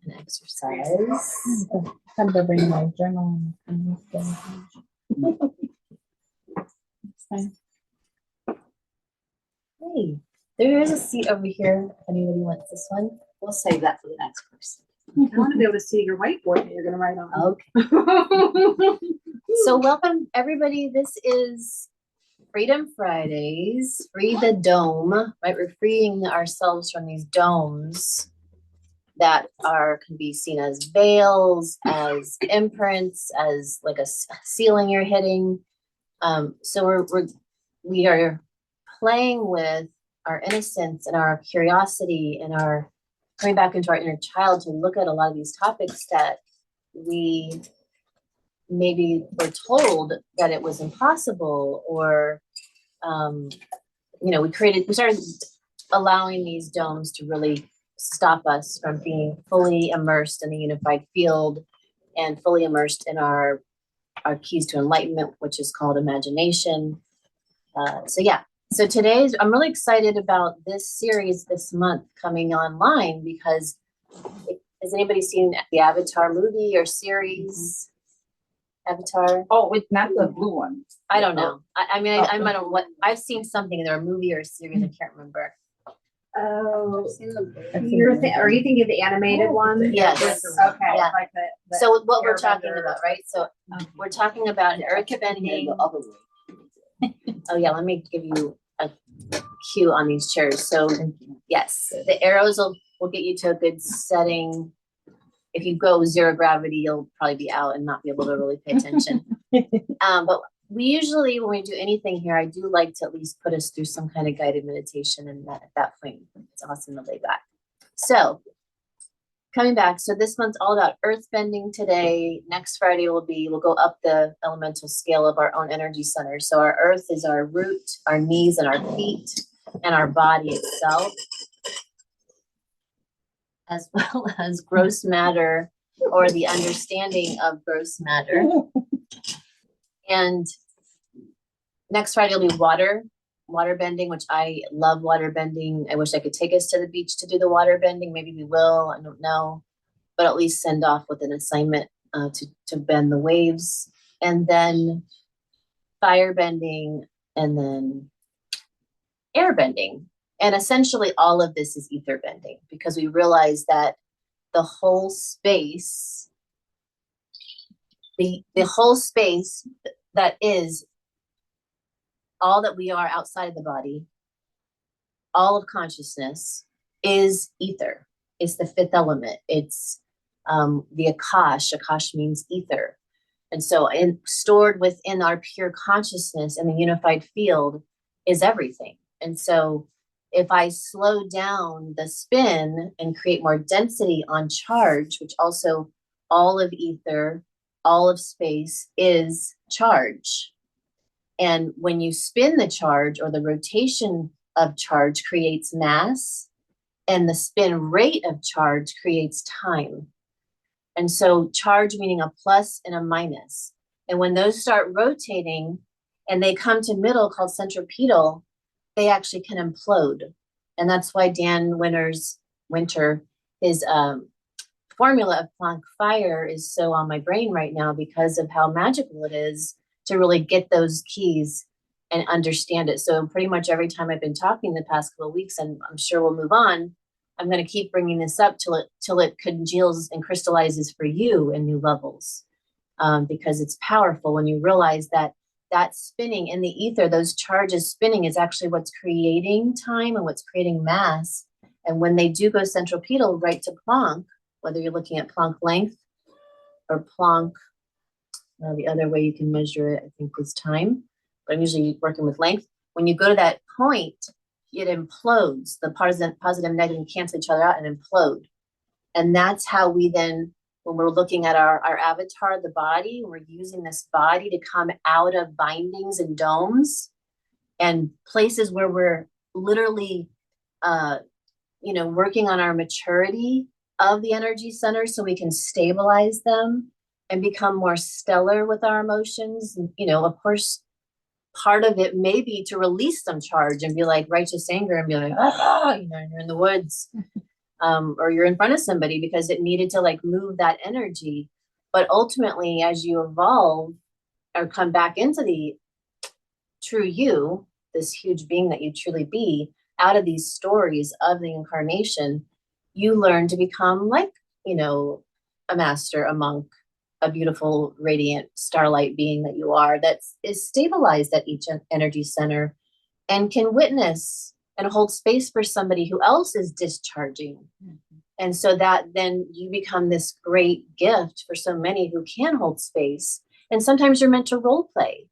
an exercise. Time to bring my journal. Hey, there is a seat over here. If anybody wants this one, we'll save that for the next person. I want to be able to see your whiteboard that you're going to write on. Okay. So welcome everybody. This is Freedom Fridays. Free the dome, right? We're freeing ourselves from these domes that can be seen as veils, as imprints, as like a ceiling you're hitting. So we are playing with our innocence and our curiosity and our coming back into our inner child to look at a lot of these topics that we maybe were told that it was impossible, or we started allowing these domes to really stop us from being fully immersed in the unified field and fully immersed in our keys to enlightenment, which is called imagination. So I'm really excited about this series this month coming online, because has anybody seen the Avatar movie or series? Avatar? Oh, it's not the blue one. I don't know. I don't know what I've seen something in there, a movie or a series. I can't remember. Oh, are you thinking of the animated one? Yes. Okay. Yeah. Like So what we're talking about, right? So we're talking about an earth bending. Oh yeah, let me give you a cue on these chairs. So yes, the arrows will get you to a good setting. If you go zero gravity, you'll probably be out and not be able to really pay attention. But we usually, when we do anything here, I do like to at least put us through some kind of guided meditation, and at that point, it's awesome to lay back. So coming back, so this month's all about earth bending today. Next Friday we'll go up the elemental scale of our own energy center. So our earth is our root, our knees and our feet, and our body itself, as well as gross matter, or the understanding of gross matter. And next Friday will be water bending, which I love water bending. I wish I could take us to the beach to do the water bending. Maybe we will, I don't know, but at least send off with an assignment to bend the waves. And then fire bending, and then air bending. And essentially all of this is ether bending, because we realize that the whole space, the whole space that is all that we are outside of the body, all of consciousness, is ether. It's the fifth element. It's the Akash. Akash means ether. And so stored within our pure consciousness in the unified field is everything. And so if I slow down the spin and create more density on charge, which also all of ether, all of space is charge. And when you spin the charge, or the rotation of charge creates mass, and the spin rate of charge creates time. And so charge meaning a plus and a minus. And when those start rotating and they come to middle, called centripetal, they actually can implode. And that's why Dan Winter's his formula of Planck fire is so on my brain right now, because of how magical it is to really get those keys and understand it. So pretty much every time I've been talking the past couple of weeks, and I'm sure we'll move on, I'm going to keep bringing this up till it congeals and crystallizes for you in new levels, because it's powerful when you realize that spinning in the ether, those charges spinning, is actually what's creating time and what's creating mass. And when they do go centripetal right to Planck, whether you're looking at Planck length or Planck, the other way you can measure it, I think, is time, but I'm usually working with length. When you go to that point, it implodes. The positive and negative cancel each other out and implode. And that's how we then, when we're looking at our avatar, the body, we're using this body to come out of bindings and domes and places where we're literally, working on our maturity of the energy center, so we can stabilize them and become more stellar with our emotions. And, of course, part of it may be to release some charge and be like righteous anger and be like, you're in the woods. or you're in front of somebody because it needed to like move that energy. But ultimately, as you evolve or come back into the true you, this huge being that you truly be, out of these stories of the incarnation, you learn to become like, you know, a master, a monk, a beautiful, radiant starlight being that you are, that is stabilized at each energy center and can witness and hold space for somebody who else is discharging. And so that then you become this great gift for so many who can hold space. And sometimes you're meant to role play.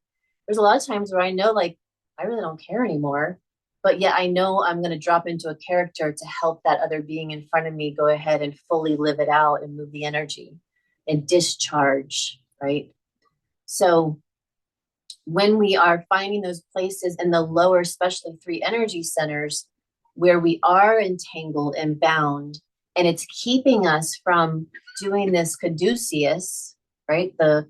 There's a lot of times where I know, like, I really don't care anymore, but yet I know I'm going to drop into a character to help that other being in front of me go ahead and fully live it out and move the energy and discharge, right? So when we are finding those places in the lower, especially 3 energy centers, where we are entangled and bound, and it's keeping us from doing this caduceus, right? The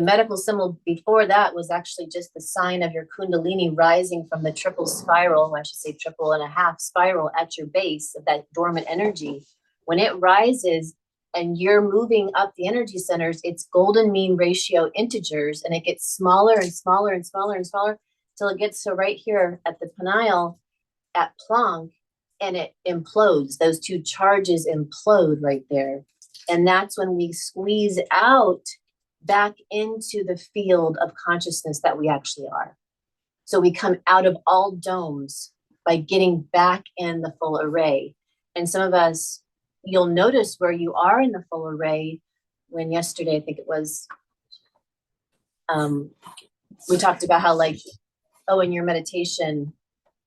medical symbol before that was actually just the sign of your kundalini rising from the triple spiral, I should say 1.5 spiral at your base of that dormant energy. When it rises and you're moving up the energy centers, it's golden mean ratio integers, and it gets smaller and smaller and smaller and smaller till it gets to right here at the pineal at Planck, and it implodes. Those 2 charges implode right there. And that's when we squeeze out back into the field of consciousness that we actually are. So we come out of all domes by getting back in the full array. And some of us, you'll notice where you are in the full array. When yesterday, I think it was, we talked about how, like, oh, in your meditation,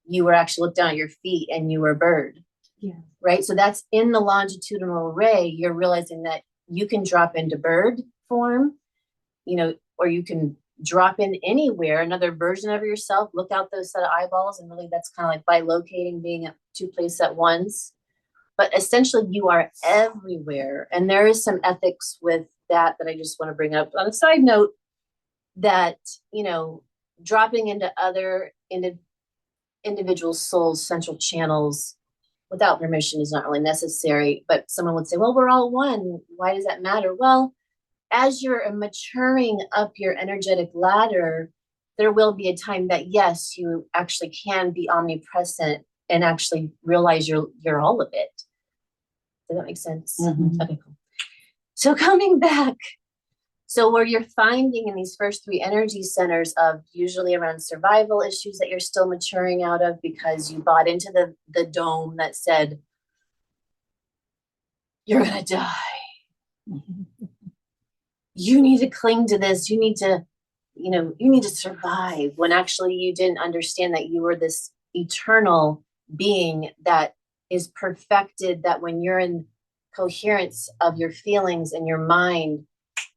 you were actually looked down at your feet and you were a bird. Yeah. Right. So that's in the longitudinal array. You're realizing that you can drop into bird form, you know, or you can drop in anywhere, another version of yourself, look out those set of eyeballs. And really that's kind of like bilocating, being at 2 places at once. But essentially you are everywhere. And there is some ethics with that I just want to bring up on a side note, that, you know, dropping into other individual souls, central channels without permission is not really necessary. But someone would say, well, we're all one. Why does that matter? Well, as you're maturing up your energetic ladder, there will be a time that, yes, you actually can be omnipresent and actually realize you're all of it. Does that make sense? Mhm. Okay, cool. So coming back, so where you're finding in these first 3 energy centers of usually around survival issues that you're still maturing out of because you bought into the dome that said, you're going to die. You need to cling to this. You need to, you know, you need to survive, when actually you didn't understand that you were this eternal being that is perfected, that when you're in coherence of your feelings and your mind,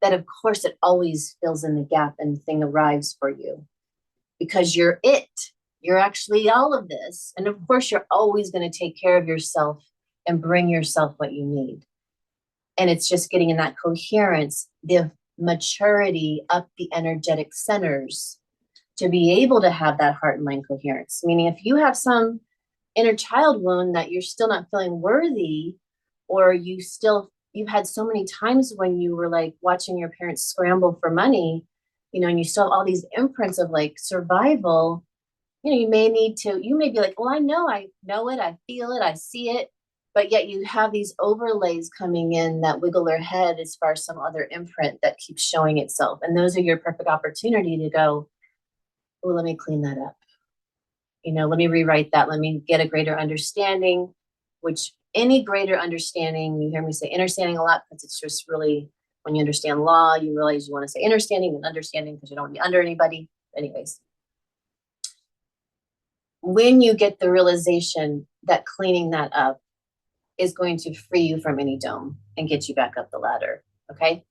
that of course it always fills in the gap and the thing arrives for you because you're it. You're actually all of this. And of course, you're always going to take care of yourself and bring yourself what you need. And it's just getting in that coherence, the maturity up the energetic centers to be able to have that heart and mind coherence. Meaning if you have some inner child wound that you're still not feeling worthy, or you've had so many times when you were like watching your parents scramble for money, you know, and you still have all these imprints of like survival, you know, you may be like, well, I know it, I feel it, I see it. But yet you have these overlays coming in that wiggle their head as far as some other imprint that keeps showing itself. And those are your perfect opportunity to go, oh, let me clean that up. You know, let me rewrite that. Let me get a greater understanding, which any greater understanding, you hear me say understanding a lot, because it's just really, when you understand law, you realize you want to say understanding and understanding because you don't want to be under anybody. Anyways, when you get the realization that cleaning that up is going to free you from any dome and get you back up the ladder. Okay.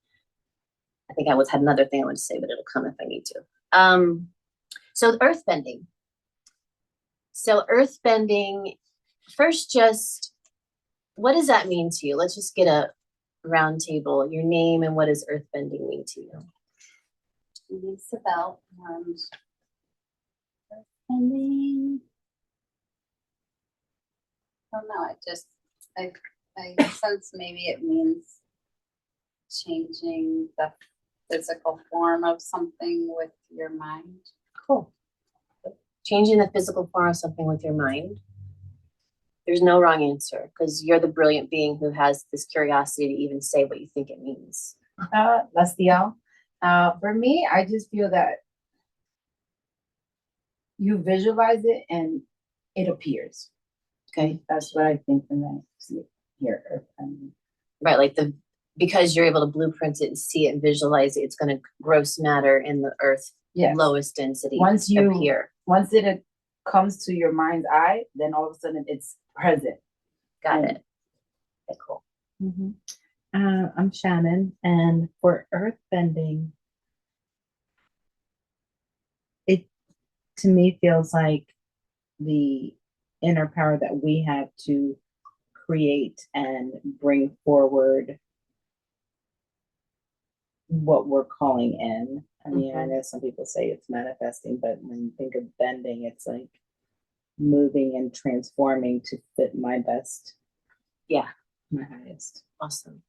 I think had another thing I want to say, but it'll come if I need to. So earth bending. So earth bending, first, just what does that mean to you? Let's just get a round table. Your name and what does earth bending mean to you? It's about bending. I don't know. I sense maybe it means changing the physical form of something with your mind. Cool. Changing the physical form of something with your mind. There's no wrong answer because you're the brilliant being who has this curiosity to even say what you think it means. Lestiel. For me, I just feel that you visualize it and it appears. Okay. That's what I think when I see it here. Right. Like because you're able to blueprint it and see it and visualize it, it's going to gross matter in the earth, Yes. lowest density Once you appear. Once it comes to your mind's eye, then all of a sudden it's present. Got And- it. Okay, cool. I'm Shannon, and for earth bending, it to me feels like the inner power that we have to create and bring forward what we're calling in. I mean, I know some people say it's manifesting, but when you think of bending, it's like moving and transforming to fit my best. Yeah. My highest. Awesome.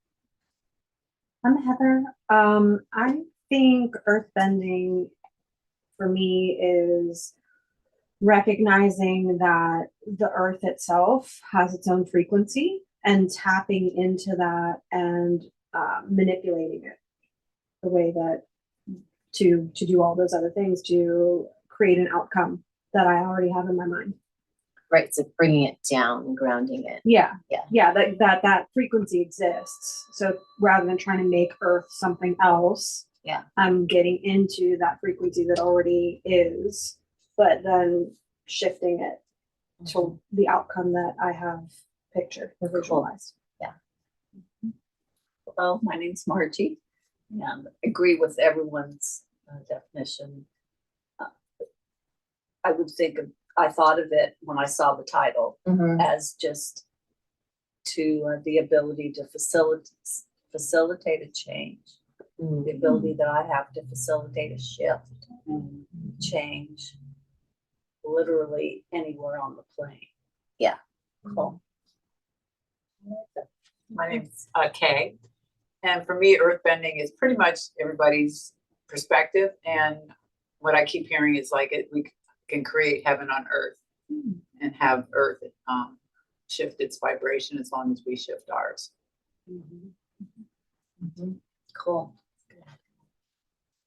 I'm Heather. I think earthbending for me is recognizing that the earth itself has its own frequency and tapping into that and manipulating it the way that to do all those other things to create an outcome that I already have in my mind. Right. So bringing it down and grounding it. Yeah. Yeah. Yeah. That frequency exists. So rather than trying to make Earth something else, Yeah. I'm getting into that frequency that already is, but then shifting it to the outcome that I have pictured or visualized. Hello, my name's Margie, and agree with everyone's definition. I thought of it when I saw the title Mhm. as just to the ability to facilitate a change, the ability that I have to facilitate a shift, change, literally anywhere on the plane. Cool. My name's Kay, and for me, earthbending is pretty much everybody's perspective. And what I keep hearing is like we can create heaven on earth and have earth shift its vibration as long as we shift ours. Cool.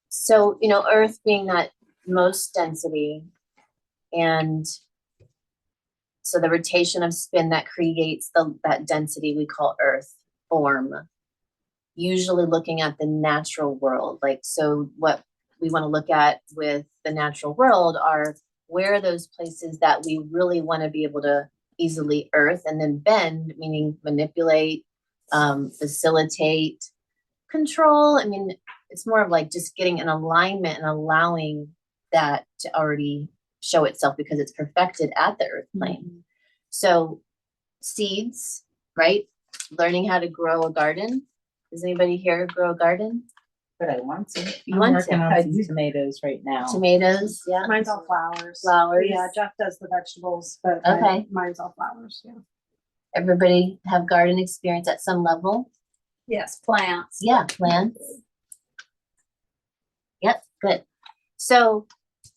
So, Earth being that most density, and so the rotation of spin that creates that density we call Earth form, usually looking at the natural world. So what we want to look at with the natural world are where are those places that we really want to be able to easily earth and then bend, meaning manipulate, facilitate, control. I mean, it's more of like just getting an alignment and allowing that to already show itself because it's perfected at the earth plane. So seeds, right? Learning how to grow a garden. Does anybody here grow a garden? But I want to. You I'm want working to. on some tomatoes right now. Tomatoes, yeah. Mine's all flowers. Flowers. Yeah, Jeff does the vegetables, but Okay. mine's all flowers. Yeah. Everybody have garden experience at some level? Yes, plants. Yeah, plants. Yep, good. So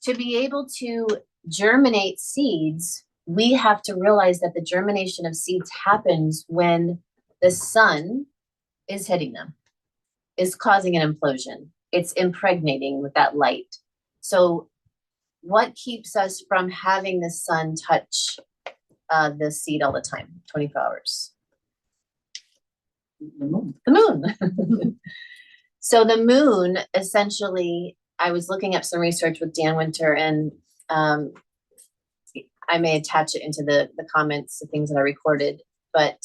to be able to germinate seeds, we have to realize that the germination of seeds happens when the sun is hitting them, is causing an implosion. It's impregnating with that light. So what keeps us from having the sun touch the seed all the time, 24 hours? The moon. The moon. So the moon, essentially, I was looking up some research with Dan Winter, and I may attach it into the comments, the things that I recorded, but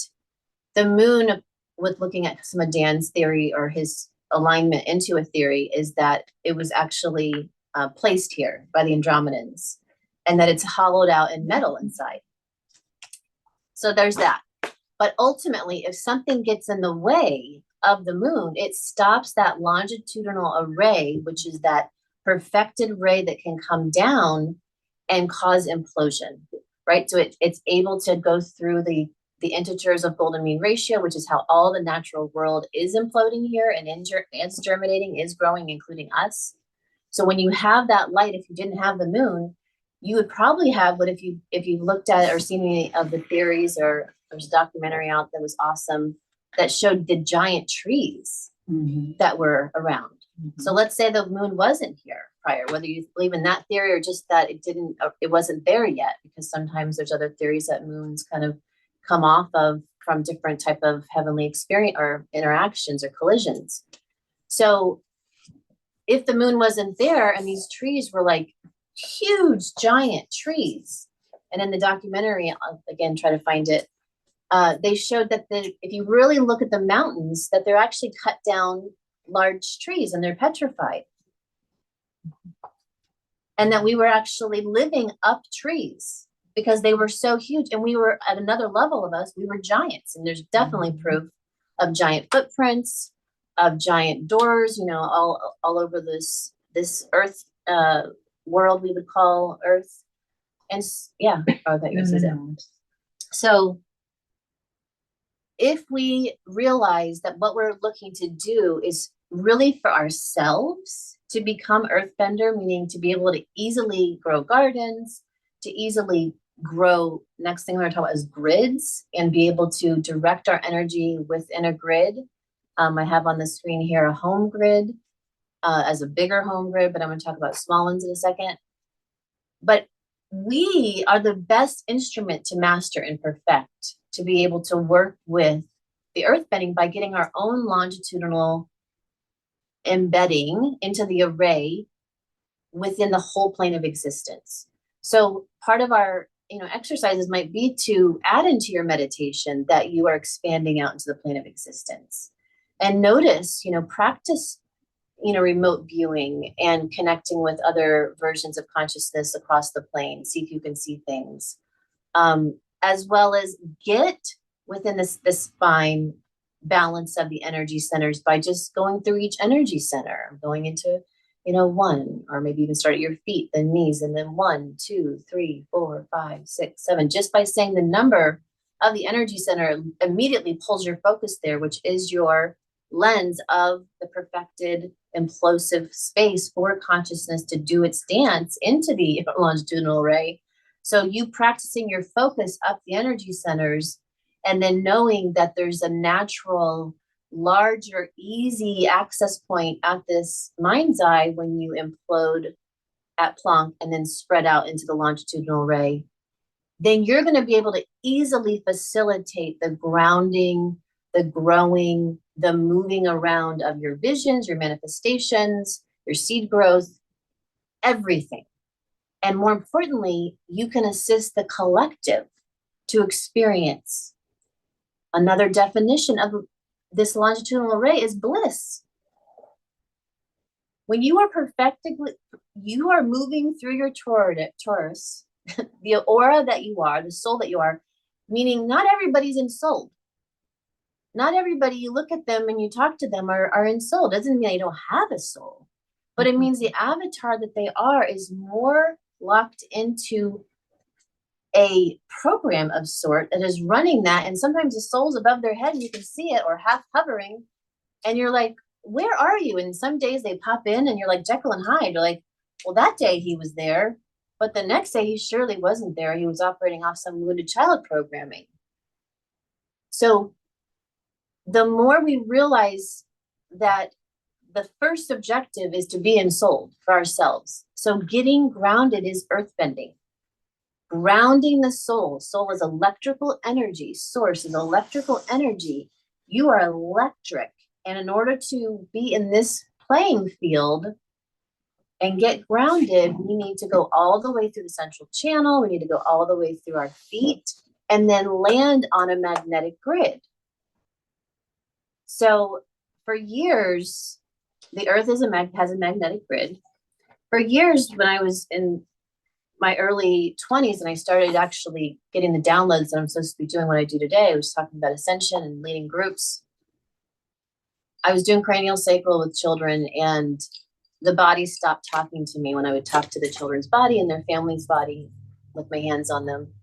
the moon, with looking at some of Dan's theory or his alignment into a theory, is that it was actually placed here by the Andromedans and that it's hollowed out in metal inside. So there's that. But ultimately, if something gets in the way of the moon, it stops that longitudinal array, which is that perfected ray that can come down and cause implosion, right? So it's able to go through the the integers of golden mean ratio, which is how all the natural world is imploding here and is germinating, is growing, including us. So when you have that light, if you didn't have the moon, you would probably have what if you looked at or seen any of the theories, or there's a documentary out that was awesome that showed the giant trees that were around. So let's say the moon wasn't here prior, whether you believe in that theory or just that it wasn't there yet, because sometimes there's other theories that moons kind of come off of from different type of heavenly experience or interactions or collisions. So if the moon wasn't there and these trees were like huge giant trees, and in the documentary, I'll again try to find it, they showed that if you really look at the mountains, that they're actually cut down large trees and they're petrified, and that we were actually living up trees because they were so huge, and we were at another level of us, we were giants. And there's definitely proof of giant footprints, of giant doors, you know, all over this earth world we would call Earth. And yeah, oh, that you said it. So if we realize that what we're looking to do is really for ourselves to become earthbender, meaning to be able to easily grow gardens, to easily grow, next thing we're going to talk about is grids, and be able to direct our energy within a grid. I have on the screen here a home grid as a bigger home grid, but I'm going to talk about small ones in a second. But we are the best instrument to master and perfect, to be able to work with the earthbending by getting our own longitudinal embedding into the array within the whole plane of existence. So part of our exercises might be to add into your meditation that you are expanding out into the plane of existence, and notice, practice, remote viewing and connecting with other versions of consciousness across the plane. See if you can see things, as well as get within this fine balance of the energy centers by just going through each energy center, going into, one, or maybe even start at your feet, then knees, and then 1, 2, 3, 4, 5, 6, 7. Just by saying the number of the energy center immediately pulls your focus there, which is your lens of the perfected implosive space for consciousness to do its dance into the longitudinal array. So you practicing your focus up the energy centers, and then knowing that there's a natural, larger, easy access point at this mind's eye when you implode at Planck and then spread out into the longitudinal array, then you're going to be able to easily facilitate the grounding, the growing, the moving around of your visions, your manifestations, your seed growth, everything. And more importantly, you can assist the collective to experience. Another definition of this longitudinal array is bliss. When you are you are moving through your torus, the aura that you are, the soul that you are, meaning not everybody's ensouled. Not everybody, you look at them and you talk to them are ensouled. Doesn't mean they don't have a soul, but it means the avatar that they are is more locked into a program of sort that is running that. And sometimes the soul's above their head and you can see it, or half hovering, and you're like, where are you? And some days they pop in and you're like Jekyll and Hyde. You're like, well, that day he was there, but the next day he surely wasn't there. He was operating off some wounded child programming. So the more we realize that the first objective is to be ensouled for ourselves. So getting grounded is earthbending. Grounding the soul. Soul is electrical energy. Source is electrical energy. You are electric. And in order to be in this playing field and get grounded, we need to go all the way through the central channel. We need to go all the way through our feet and then land on a magnetic grid. So for years, the earth has a magnetic grid. For years, when I was in my early 20s and I started actually getting the downloads that I'm supposed to be doing what I do today, I was talking about ascension and leading groups. I was doing cranial sacral with children, and the body stopped talking to me when I would talk to the children's body and their family's body with my hands on them.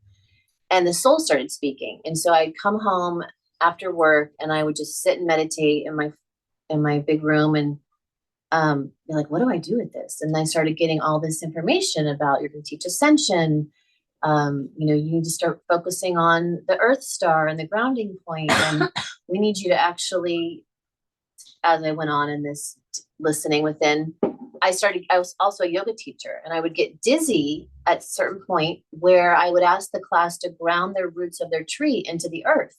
and the soul started speaking. And so I'd come home after work and I would just sit and meditate in my big room and be like, what do I do with this? And I started getting all this information about you're going to teach ascension. You need to start focusing on the Earth Star and the grounding point, and we need you to actually, as I went on in this listening within, I was also a yoga teacher, and I would get dizzy at a certain point where I would ask the class to ground their roots of their tree into the earth.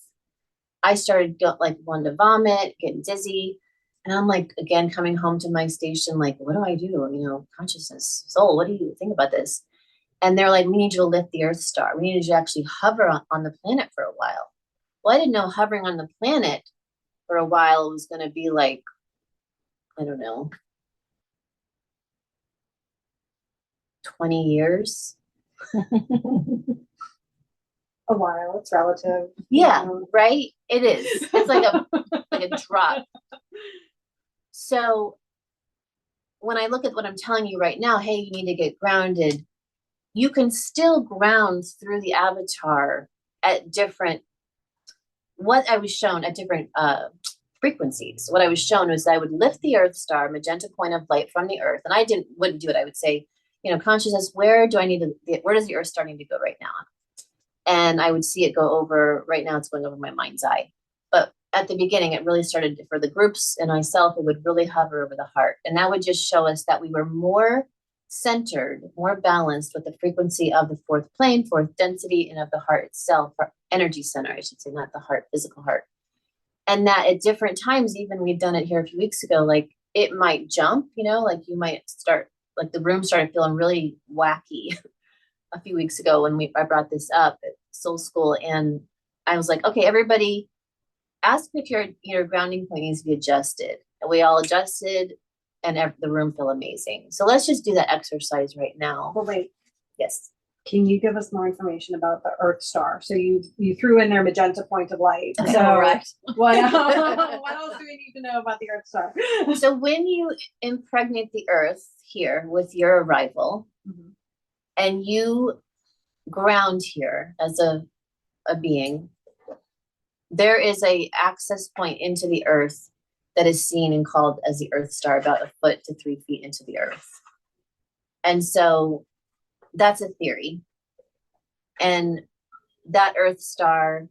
I started wanting to vomit, getting dizzy. And I'm like, again, coming home to my station, like, what do I do? Consciousness, soul, what do you think about this? And they're like, we need you to lift the Earth Star. We need you to actually hover on the planet for a while. Well, I didn't know hovering on the planet for a while was going to be like, I don't know, 20 years. A while, it's relative. Yeah, right? It is. It's like a drop. So when I look at what I'm telling you right now, hey, you need to get grounded, you can still ground through the avatar at different, what I was shown at different frequencies. What I was shown was I would lift the Earth Star, magenta point of light from the earth. And I wouldn't do it. I would say, consciousness, where does the Earth Star need to go right now? And I would see it go over, right now it's going over my mind's eye. But at the beginning, it really started for the groups and myself, it would really hover over the heart. And that would just show us that we were more centered, more balanced with the frequency of the fourth plane, fourth density, and of the heart itself, our energy center, I should say, not the heart, physical heart. And that at different times, even we've done it here a few weeks ago, like it might jump, like you might start, like the room started feeling really wacky a few weeks ago when I brought this up at Soul School. And I was like, okay, everybody, ask if your grounding point needs to be adjusted. And we all adjusted, and the room felt amazing. So let's just do that exercise right now. Well, wait, Yes. can you give us more information about the Earth Star? So you threw in their magenta point of light. Okay, So all right. what else do we need to know about the Earth Star? So when you impregnate the earth here with your arrival, Mhm. and you ground here as a being, there is a access point into the earth that is seen and called as the Earth Star, about 1 foot to 3 feet into the earth. And so that's a theory. And that Earth Star,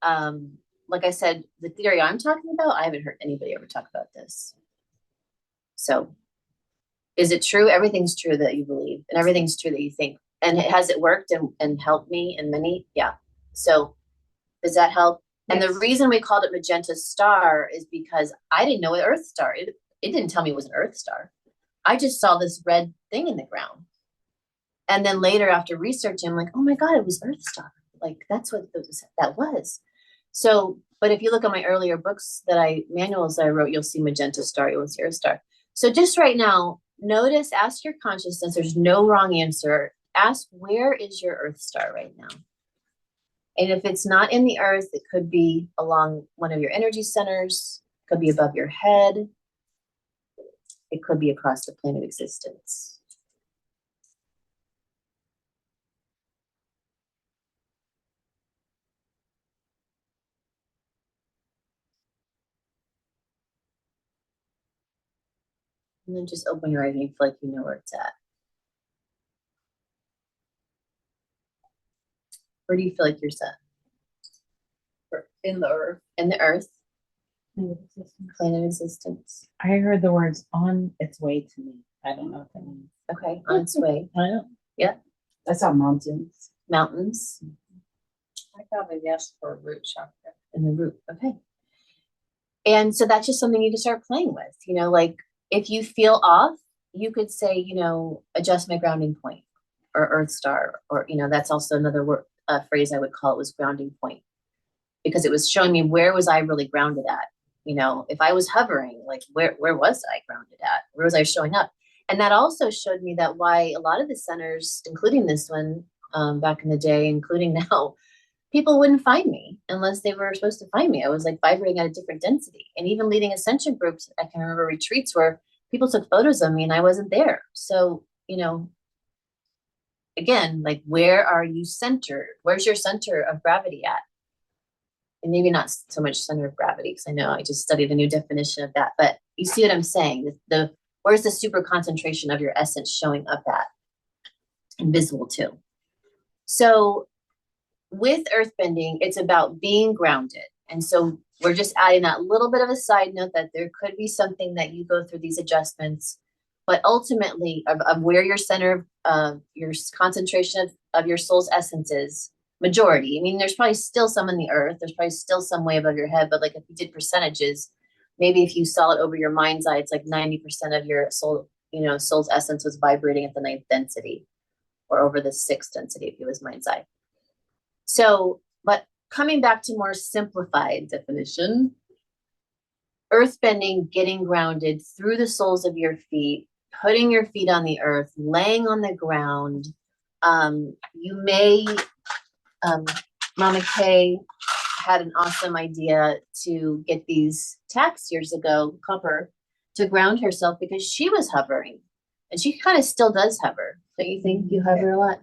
like I said, the theory I'm talking about, I haven't heard anybody ever talk about this. So is it true? Everything's true that you believe, and everything's true that you think. And has it worked and helped me and many? Yeah. So does that help? And the Yes. reason we called it magenta star is because I didn't know what Earth Star. It didn't tell me it was an Earth Star. I just saw this red thing in the ground. And then later, after researching, I'm like, oh my God, it was Earth Star. Like that was. So, but if you look at my earlier books manuals that I wrote, you'll see magenta star, you'll see Earth Star. So just right now, notice, ask your consciousness, there's no wrong answer. Ask, where is your Earth Star right now? And if it's not in the earth, it could be along one of your energy centers, could be above your head. It could be across the plane of existence. And then just open your eyes and you feel like you know where it's at. Where do you feel like you're set? In the earth. In the earth, plane of existence. I heard the words on its way to me. I don't know what that means. Okay, on its way. I don't. I saw mountains. Mountains I got a yes for a root chakra. and the root. Okay. And so that's just something you can start playing with. Like if you feel off, you could say, adjust my grounding point, or Earth Star, or, that's also another word, phrase I would call it, was grounding point, because it was showing me where was I really grounded at. If I was hovering, like where was I grounded at? Where was I showing up? And that also showed me that why a lot of the centers, including this one, back in the day, including now, people wouldn't find me unless they were supposed to find me. I was like vibrating at a different density. And even leading ascension groups, I can remember retreats where people took photos of me and I wasn't there. So, again, like, where are you centered? Where's your center of gravity at? And maybe not so much center of gravity, because I know I just studied a new definition of that, but you see what I'm saying? Where's the super concentration of your essence showing up at? And visible too. So with earthbending, it's about being grounded. And so we're just adding that little bit of a side note that there could be something that you go through these adjustments, but ultimately of where your center of your concentration of your soul's essence is, majority. I mean, there's probably still some in the earth. There's probably still some way above your head, but like if you did percentages, maybe if you saw it over your mind's eye, it's like 90% of your soul, soul's essence was vibrating at the 9th density, or over the 6th density if it was mind's eye. So, but coming back to more simplified definition, earthbending, getting grounded through the soles of your feet, putting your feet on the earth, laying on the ground. You may, Mama Kay had an awesome idea to get these tacks years ago, copper, to ground herself because she was hovering. And she kind of still does hover. Don't you think you hover a lot?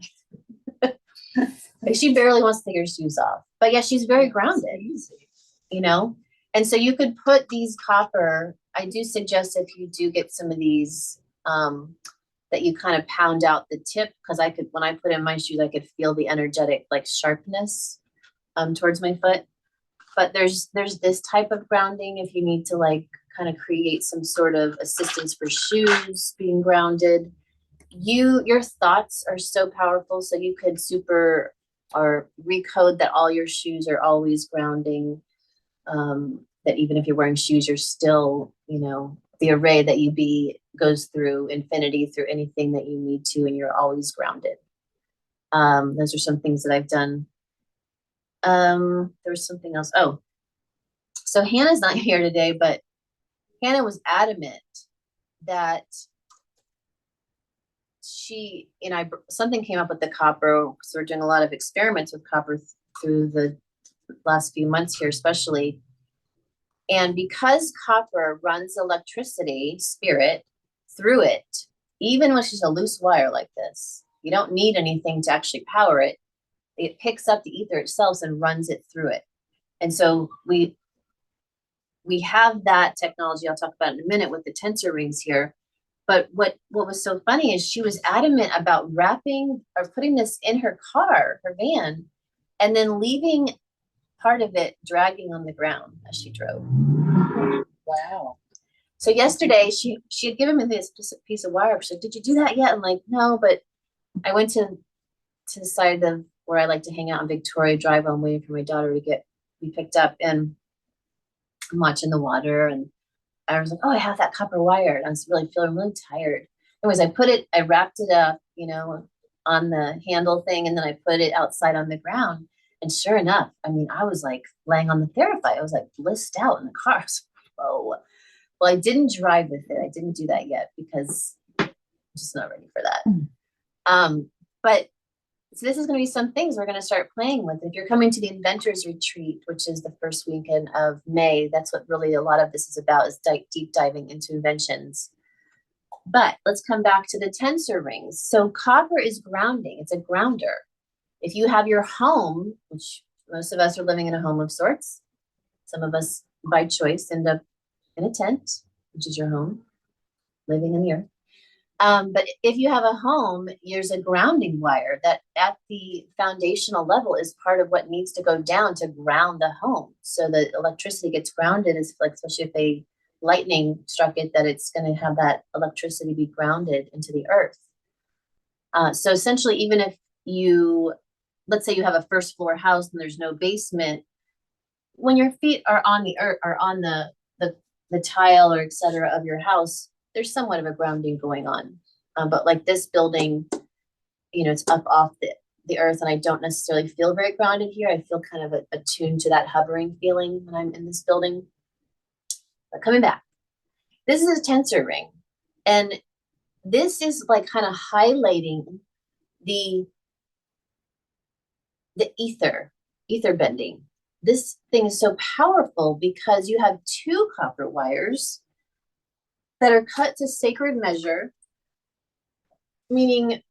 Like she barely wants to take her shoes off. But yeah, she's very grounded, And so you could put these copper, I do suggest if you do get some of these, that you kind of pound out the tip, because when I put in my shoes, I could feel the energetic like sharpness towards my foot. But there's this type of grounding if you need to like kind of create some sort of assistance for shoes being grounded. Your thoughts are so powerful, so you could or recode that all your shoes are always grounding, that even if you're wearing shoes, you're still, the array that you be goes through infinity, through anything that you need to, and you're always grounded. Those are some things that I've done. There was something else. Oh, so Hannah's not here today, but Hannah was adamant that something came up with the copper, because we're doing a lot of experiments with copper through the last few months here, especially. And because copper runs electricity, spirit, through it, even when it's just a loose wire like this, you don't need anything to actually power it. It picks up the ether itself and runs it through it. And so we have that technology I'll talk about in a minute with the tensor rings here. But what was so funny is she was adamant about wrapping or putting this in her car, her van, and then leaving part of it dragging on the ground as she drove. Wow. So yesterday she had given me this piece of wire. She's like, "Did you do that yet?" I'm like, "No," but I went to the side of where I like to hang out on Victoria Drive while I'm waiting for my daughter to be picked up, and I'm watching the water, and I was like, "Oh, I have that copper wire." And I was feeling really tired. Anyways, I wrapped it up, on the handle thing, and then I put it outside on the ground. And sure enough, I mean, I was like laying on the Therapy. I was like blissed out in the car. I was like, whoa. Well, I didn't drive with it. I didn't do that yet because I'm just not ready for that. But so this is going to be some things we're going to start playing with. If you're coming to the Inventors Retreat, which is the first weekend of May, that's what really a lot of this is about, is deep diving into inventions. But let's come back to the tensor rings. So copper is grounding. It's a grounder. If you have your home, which most of us are living in a home of sorts, some of us by choice end up in a tent, which is your home, living in the earth. But if you have a home, there's a grounding wire that at the foundational level is part of what needs to go down to ground the home. So the electricity gets grounded, is like, especially if a lightning struck it, that it's going to have that electricity be grounded into the earth. So essentially, even if let's say you have a first floor house and there's no basement, when your feet are on the earth or on the tile or et cetera of your house, there's somewhat of a grounding going on. But like this building, it's up off the earth, and I don't necessarily feel very grounded here. I feel kind of attuned to that hovering feeling when I'm in this building. But coming back, this is a tensor ring, and this is like kind of highlighting the ether bending. This thing is so powerful because you have two copper wires that are cut to sacred measure, meaning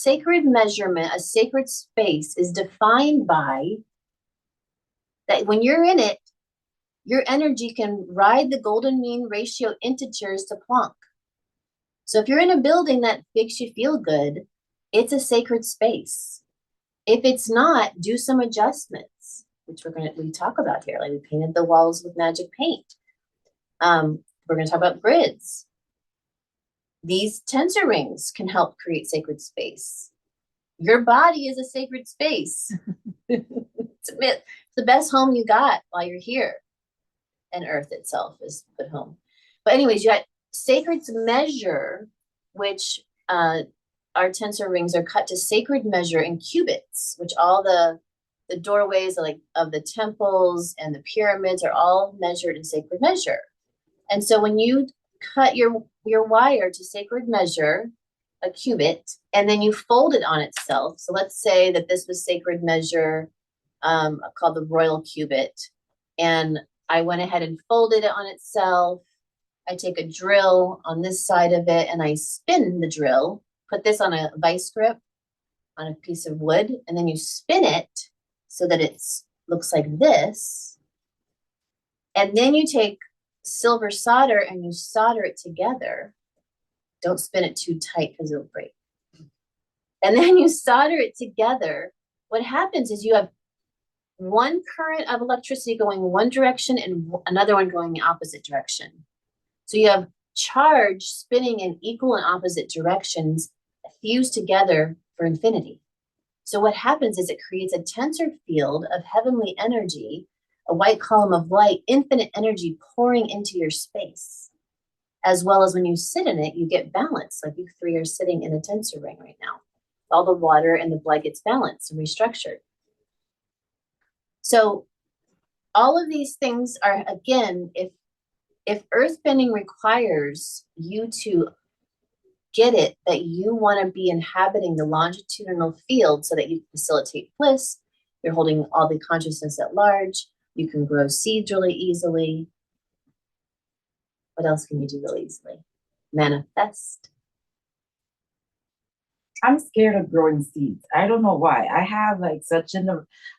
sacred measurement, a sacred space is defined by that when you're in it, your energy can ride the golden mean ratio integers to Planck. So if you're in a building that makes you feel good, it's a sacred space. If it's not, do some adjustments, which we talk about here. Like we painted the walls with magic paint. We're gonna talk about grids. These tensor rings can help create sacred space. Your body is a sacred space. It's the best home you got while you're here. And Earth itself is the home. But anyways, you got sacred measure, which our tensor rings are cut to sacred measure in cubits, which all the doorways of the temples and the pyramids are all measured in sacred measure. And so when you cut your wire to sacred measure, a cubit, and then you fold it on itself. So let's say that this was sacred measure called the royal cubit. And I went ahead and folded it on itself. I take a drill on this side of it and I spin the drill, put this on a vice grip on a piece of wood, and then you spin it so that it looks like this. And then you take silver solder and you solder it together. Don't spin it too tight because it'll break. And then you solder it together. What happens is you have one current of electricity going one direction and another one going the opposite direction. So you have charge spinning in equal and opposite directions fused together for infinity. So what happens is it creates a tensor field of heavenly energy, a white column of light, infinite energy pouring into your space. As well as when you sit in it, you get balance, like you three are sitting in a tensor ring right now. All the water and the blood gets balanced and restructured. So all of these things are, again, if earthbending requires you to get it, that you want to be inhabiting the longitudinal field so that you can facilitate bliss, you're holding all the consciousness at large, you can grow seeds really easily. What else can you do really easily? Manifest. I'm scared of growing seeds. I don't know why. I have like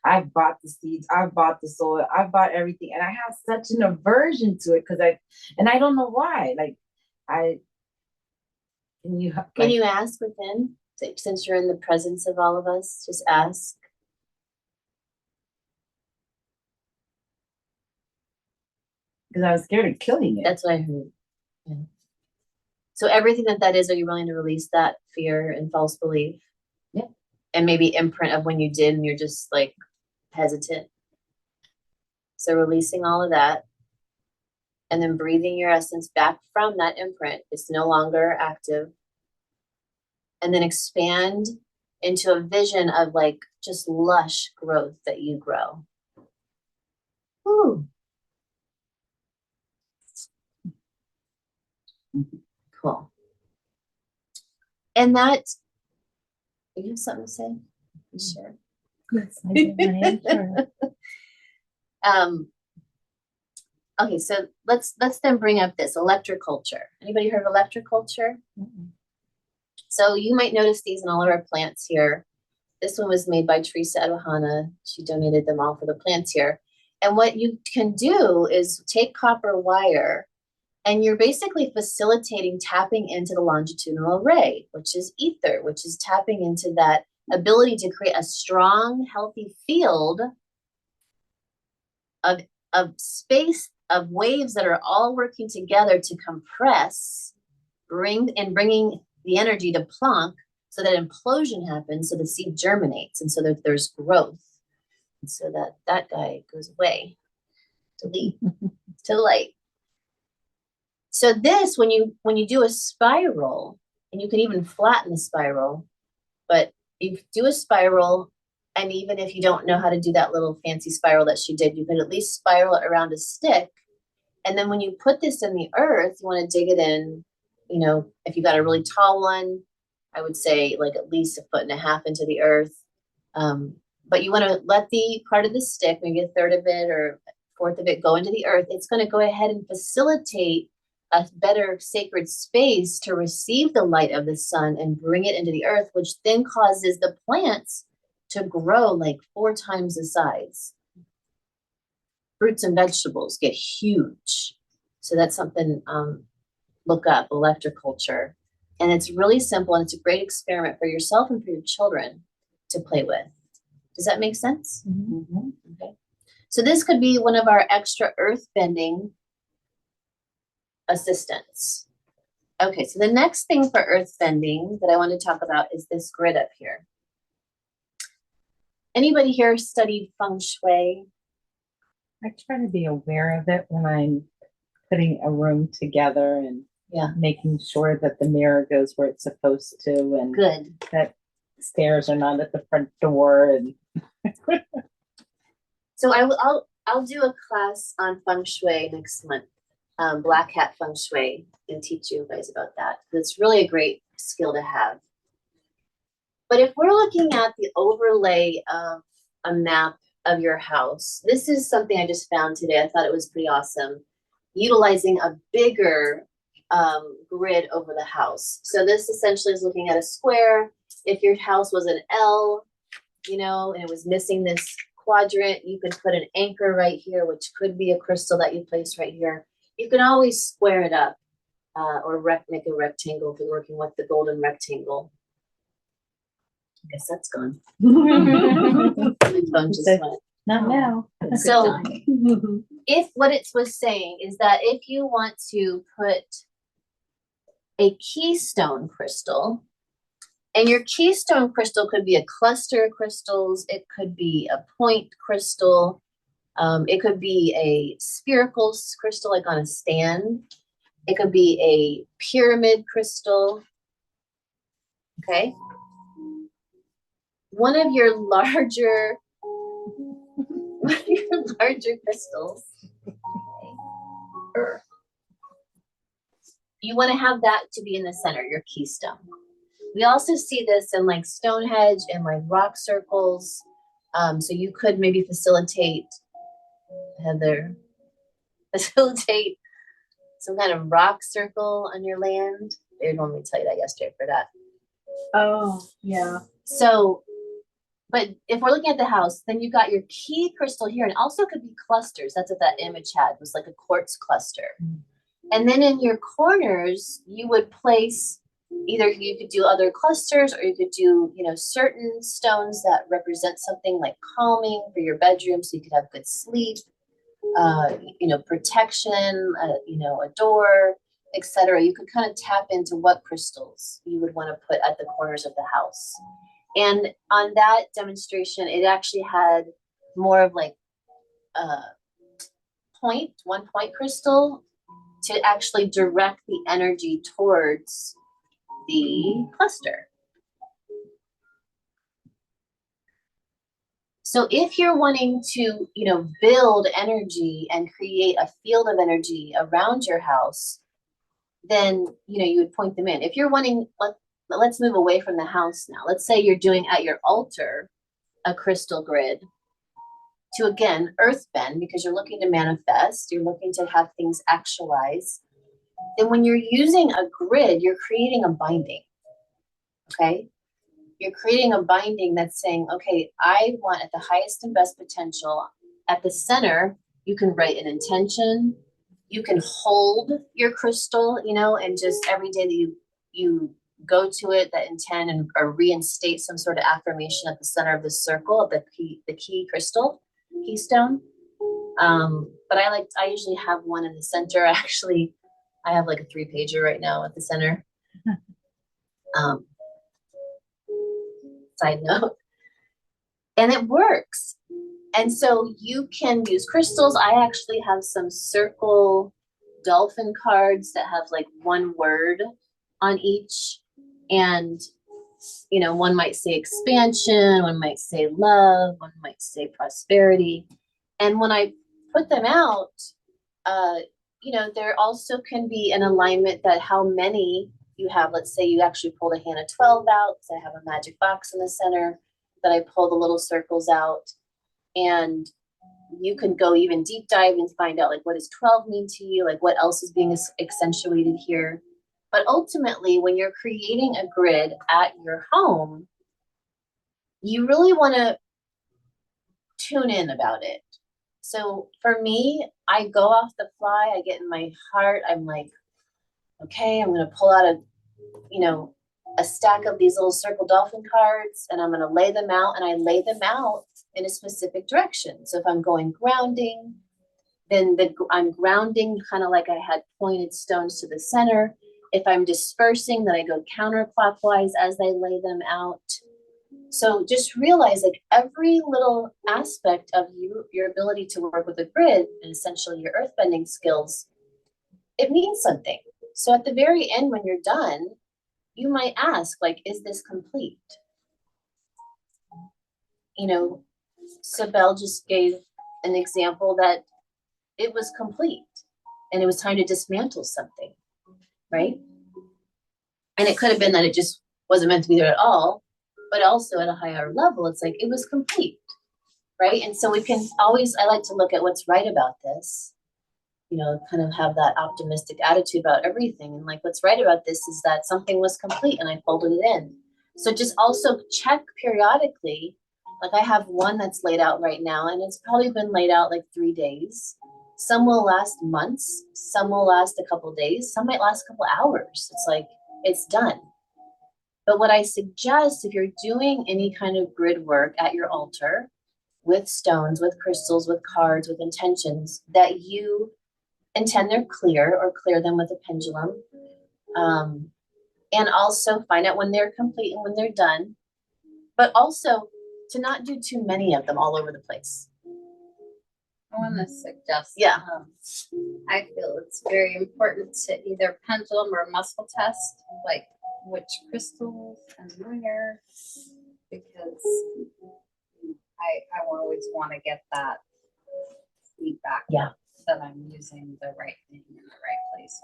I've bought the seeds, I've bought the soil, I've bought everything, and I have such an aversion to it because I don't know why. Can you Ask within, since you're in the presence of all of us, just ask. because I was scared of killing it. That's what I heard. Yeah. So everything that is, are you willing to release that fear and false belief? Yeah. And maybe imprint of when you did and you're just like hesitant. So releasing all of that and then breathing your essence back from that imprint. It's no longer active. And then expand into a vision of like just lush growth that you grow. Woo. Cool. And that, you have something to say? You sure? Yes, I am sure. Okay, so let's then bring up this electroculture. Anybody heard of electroculture? Mm-mm. So you might notice these in all of our plants here. This one was made by Teresa Edwahana. She donated them all for the plants here. And what you can do is take copper wire and you're basically facilitating tapping into the longitudinal array, which is ether, which is tapping into that ability to create a strong, healthy field of space, of waves that are all working together to compress, bringing the energy to Planck so that implosion happens, so the seed germinates, and so that there's growth. And so that guy goes away, delete, to the light. So this, when you do a spiral, and you can even flatten the spiral, but you do a spiral, and even if you don't know how to do that little fancy spiral that she did, you could at least spiral it around a stick. And then when you put this in the earth, you want to dig it in, you know, if you got a really tall one, I would say like at least 1.5 feet into the earth. But you want to let the part of the stick, maybe 1/3 of it or 1/4 of it, go into the earth. It's going to go ahead and facilitate a better sacred space to receive the light of the sun and bring it into the earth, which then causes the plants to grow like 4 times the size. Fruits and vegetables get huge. So that's something, look up, electroculture. And it's really simple, and it's a great experiment for yourself and for your children to play with. Does that make sense? Mhm. Okay. So this could be one of our extra earth bending assistants. Okay, so the next thing for earth bending that I want to talk about is this grid up here. Anybody here studied feng shui? I try to be aware of it when I'm putting a room together and Yeah. making sure that the mirror goes where it's supposed to and Good. that stairs are not at the front door and So I'll do a class on feng shui next month, black hat feng shui, and teach you guys about that. It's really a great skill to have. But if we're looking at the overlay of a map of your house, this is something I just found today. I thought it was pretty awesome, utilizing a bigger grid over the house. So this essentially is looking at a square. If your house was an L, you know, and it was missing this quadrant, you could put an anchor right here, which could be a crystal that you place right here. You can always square it up or make a rectangle if you're working with the golden rectangle. I guess that's gone. My phone just went. not now. So if what it was saying is that if you want to put a keystone crystal, and your keystone crystal could be a cluster of crystals, it could be a point crystal, it could be a spherical crystal like on a stand, it could be a pyramid crystal, okay? One of your larger crystals, okay, you want to have that to be in the center, your keystone. We also see this in like Stonehenge and like rock circles. So you could maybe facilitate, Heather, facilitate some kind of rock circle on your land. They would normally tell you that yesterday for that. Oh, yeah. So, but if we're looking at the house, then you got your key crystal here, and also could be clusters. That's what that image had, was like a quartz cluster. And then in your corners, you would place, either you could do other clusters, or you could do, you know, certain stones that represent something like calming for your bedroom, so you could have good sleep, you know, protection, you know, a door, etc. You could kind of tap into what crystals you would want to put at the corners of the house. And on that demonstration, it actually had more of like a one point crystal to actually direct the energy towards the cluster. So if you're wanting to, you know, build energy and create a field of energy around your house, then, you know, you would point them in. If you're wanting, let's move away from the house now. Let's say you're doing at your altar a crystal grid to, again, earth bend, because you're looking to manifest, you're looking to have things actualize. Then when you're using a grid, you're creating a binding, okay? You're creating a binding that's saying, okay, I want at the highest and best potential. At the center, you can write an intention. You can hold your crystal, you know, and just every day that you go to it, that intend and or reinstate some sort of affirmation at the center of the circle of the key crystal, keystone. But I usually have one in the center. Actually, I have like a 3-pager right now at the center. Side note. And it works. And so you can use crystals. I actually have some circle dolphin cards that have like one word on each. And, you know, one might say expansion, one might say love, one might say prosperity. And when I put them out, you know, there also can be an alignment that how many you have. Let's say you actually pulled a hand of 12 out, because I have a magic box in the center that I pull the little circles out. And you can go even deep dive and find out like what does 12 mean to you, like what else is being accentuated here. But ultimately, when you're creating a grid at your home, you really want to tune in about it. So for me, I go off the fly, I get in my heart, I'm like, okay, I'm gonna pull out a stack of these little circle dolphin cards, and I'm gonna lay them out, and I lay them out in a specific direction. So if I'm going grounding, then I'm grounding kind of like I had pointed stones to the center. If I'm dispersing, then I go counterclockwise as I lay them out. So just realize like every little aspect of your ability to work with a grid and essentially your earthbending skills, it means something. So at the very end, when you're done, you might ask, like, is this complete? You know, Sibel just gave an example that it was complete and it was time to dismantle something, right? And it could have been that it just wasn't meant to be there at all, but also at a higher level, it's like it was complete, right? And so we can always, I like to look at what's right about this, kind of have that optimistic attitude about everything. And like, what's right about this is that something was complete and I folded it in. So just also check periodically. Like I have one that's laid out right now, and it's probably been laid out like 3 days. Some will last months, some will last a couple days, some might last a couple hours. It's like, it's done. But what I suggest, if you're doing any kind of grid work at your altar with stones, with crystals, with cards, with intentions, that you intend they're clear or clear them with a pendulum. And also find out when they're complete and when they're done, but also to not do too many of them all over the place. I want to suggest. Yeah. I feel it's very important to either pendulum or muscle test, like which crystals and where, because I will always want to get that feedback. Yeah. That I'm using the right thing in the right place.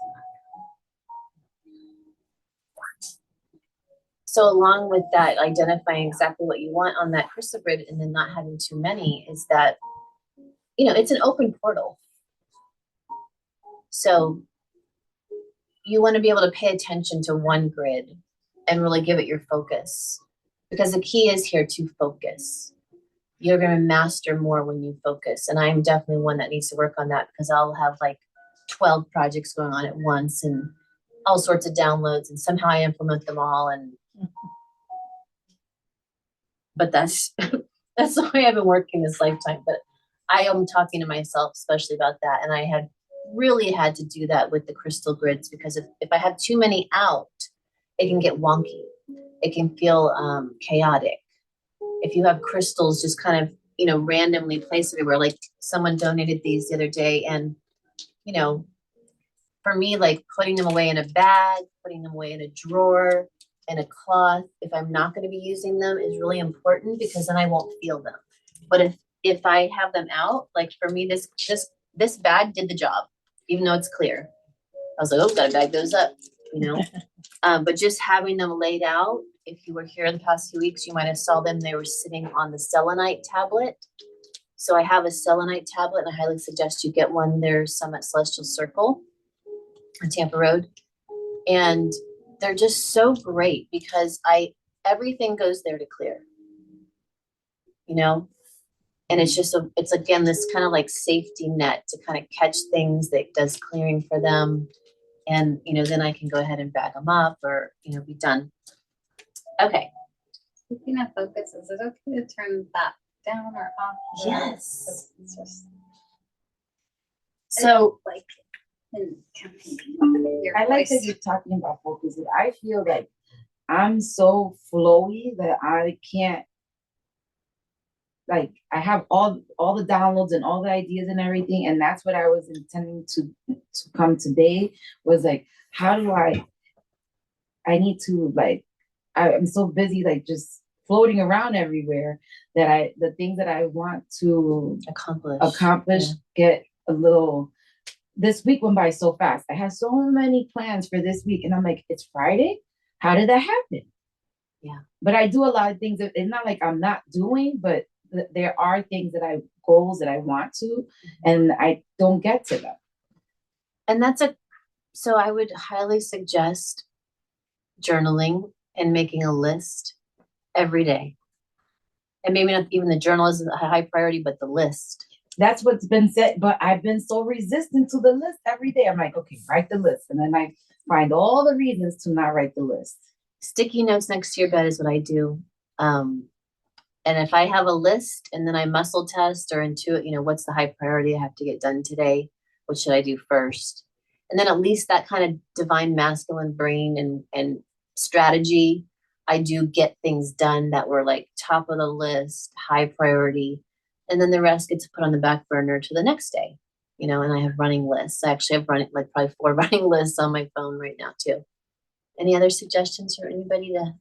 So along with that, identifying exactly what you want on that crystal grid and then not having too many is that, it's an open portal. So you want to be able to pay attention to one grid and really give it your focus, because the key is here to focus. You're going to master more when you focus. And I'm definitely one that needs to work on that, because I'll have like 12 projects going on at once and all sorts of downloads, and somehow I implement them all. But that's the way I've been working this lifetime. But I am talking to myself especially about that. And I had really had to do that with the crystal grids, because if I have too many out, it can get wonky. It can feel chaotic. If you have crystals just kind of, randomly placed everywhere, like someone donated these the other day, and, for me, like putting them away in a bag, putting them away in a drawer, in a cloth, if I'm not going to be using them, is really important, because then I won't feel them. But if I have them out, like for me, this bag did the job, even though it's clear. I was like, oh, gotta bag those up, but just having them laid out, if you were here the past few weeks, you might have saw them. They were sitting on the selenite tablet. So I have a selenite tablet, and I highly suggest you get one. There's some at Celestial Circle on Tampa Road. And they're just so great, because everything goes there to clear, and it's again, this kind of like safety net to kind of catch things that does clearing for them. And, then I can go ahead and bag them up or, be done. Okay. Speaking of focus, is it okay to turn that down or off? Yes. It's just So like, your I like that voice. you're talking about focus. I feel like I'm so flowy that I can't, like, I have all the downloads and all the ideas and everything, and that's what I was intending to come today, was like, how do I need to, like, I'm so busy, like, just floating around everywhere, that the things that I want to accomplish get a little. This week went by so fast. I had so many plans for this week, and I'm like, it's Friday? How did that happen? Yeah. But I do a lot of things. It's not like I'm not doing, but there are things goals that I want to, and I don't get to them. And so I would highly suggest journaling and making a list every day. And maybe not even the journal isn't a high priority, but the list. That's what's been said, but I've been so resistant to the list every day. I'm like, okay, write the list. And then I find all the reasons to not write the list. Sticky notes next to your bed is what I do. And if I have a list and then I muscle test or intuit, what's the high priority I have to get done today? What should I do first? And then at least that kind of divine masculine brain and strategy, I do get things done that were like top of the list, high priority. And then the rest gets put on the back burner to the next day, and I have running lists. I actually have running, like probably 4 running lists on my phone right now too. Any other suggestions for anybody to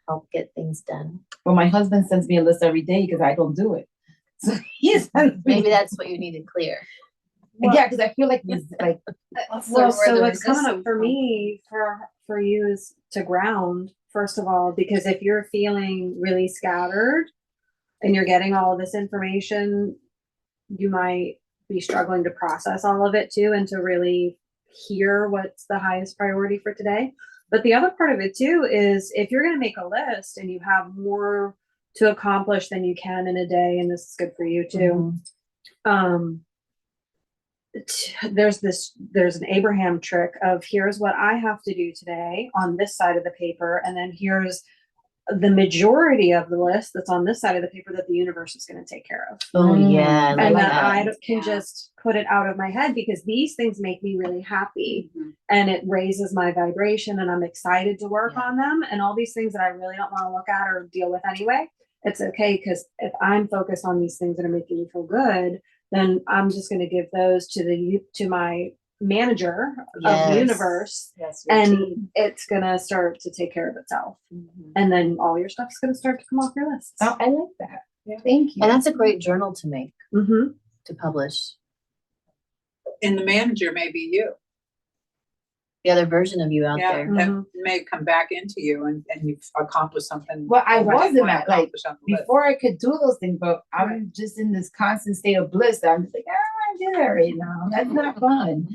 help get things done? Well, my husband sends me a list every day because I don't do it. So he sends me. Maybe that's what you need to clear. Yeah, because I feel like this, like, Well, so what's coming up for me, for you, is to ground, first of all, because if you're feeling really scattered and you're getting all of this information, you might be struggling to process all of it too, and to really hear what's the highest priority for today. But the other part of it too is if you're going to make a list and you have more to accomplish than you can in a day, and this is good for you too. There's an Abraham trick of here's what I have to do today on this side of the paper, and then here's the majority of the list that's on this side of the paper that the universe is going to take care of. Oh yeah. And like that I that. can just put it out of my head, because these things make me really happy and it raises my vibration and I'm excited to work on them, and all these things that I really don't want to look at or deal with anyway. It's okay, because if I'm focused on these things that are making me feel good, then I'm just going to give those to my manager of the Yes. universe, Yes, your and team. it's going to start to take care of itself. And then all your stuff's going to start to come off your list. oh, I like that. Yeah. Thank you. And that's a great journal to make, Mm-hmm. to publish. And the manager may be you. The other version of you out Yeah, there. that may come back into you and you've accomplished something. Well, I you didn't wasn't wanna at, like, accomplish on the list. before I could do those things, but I'm just in this constant state of bliss that I'm just like, I don't want to do that right now. That's not fun.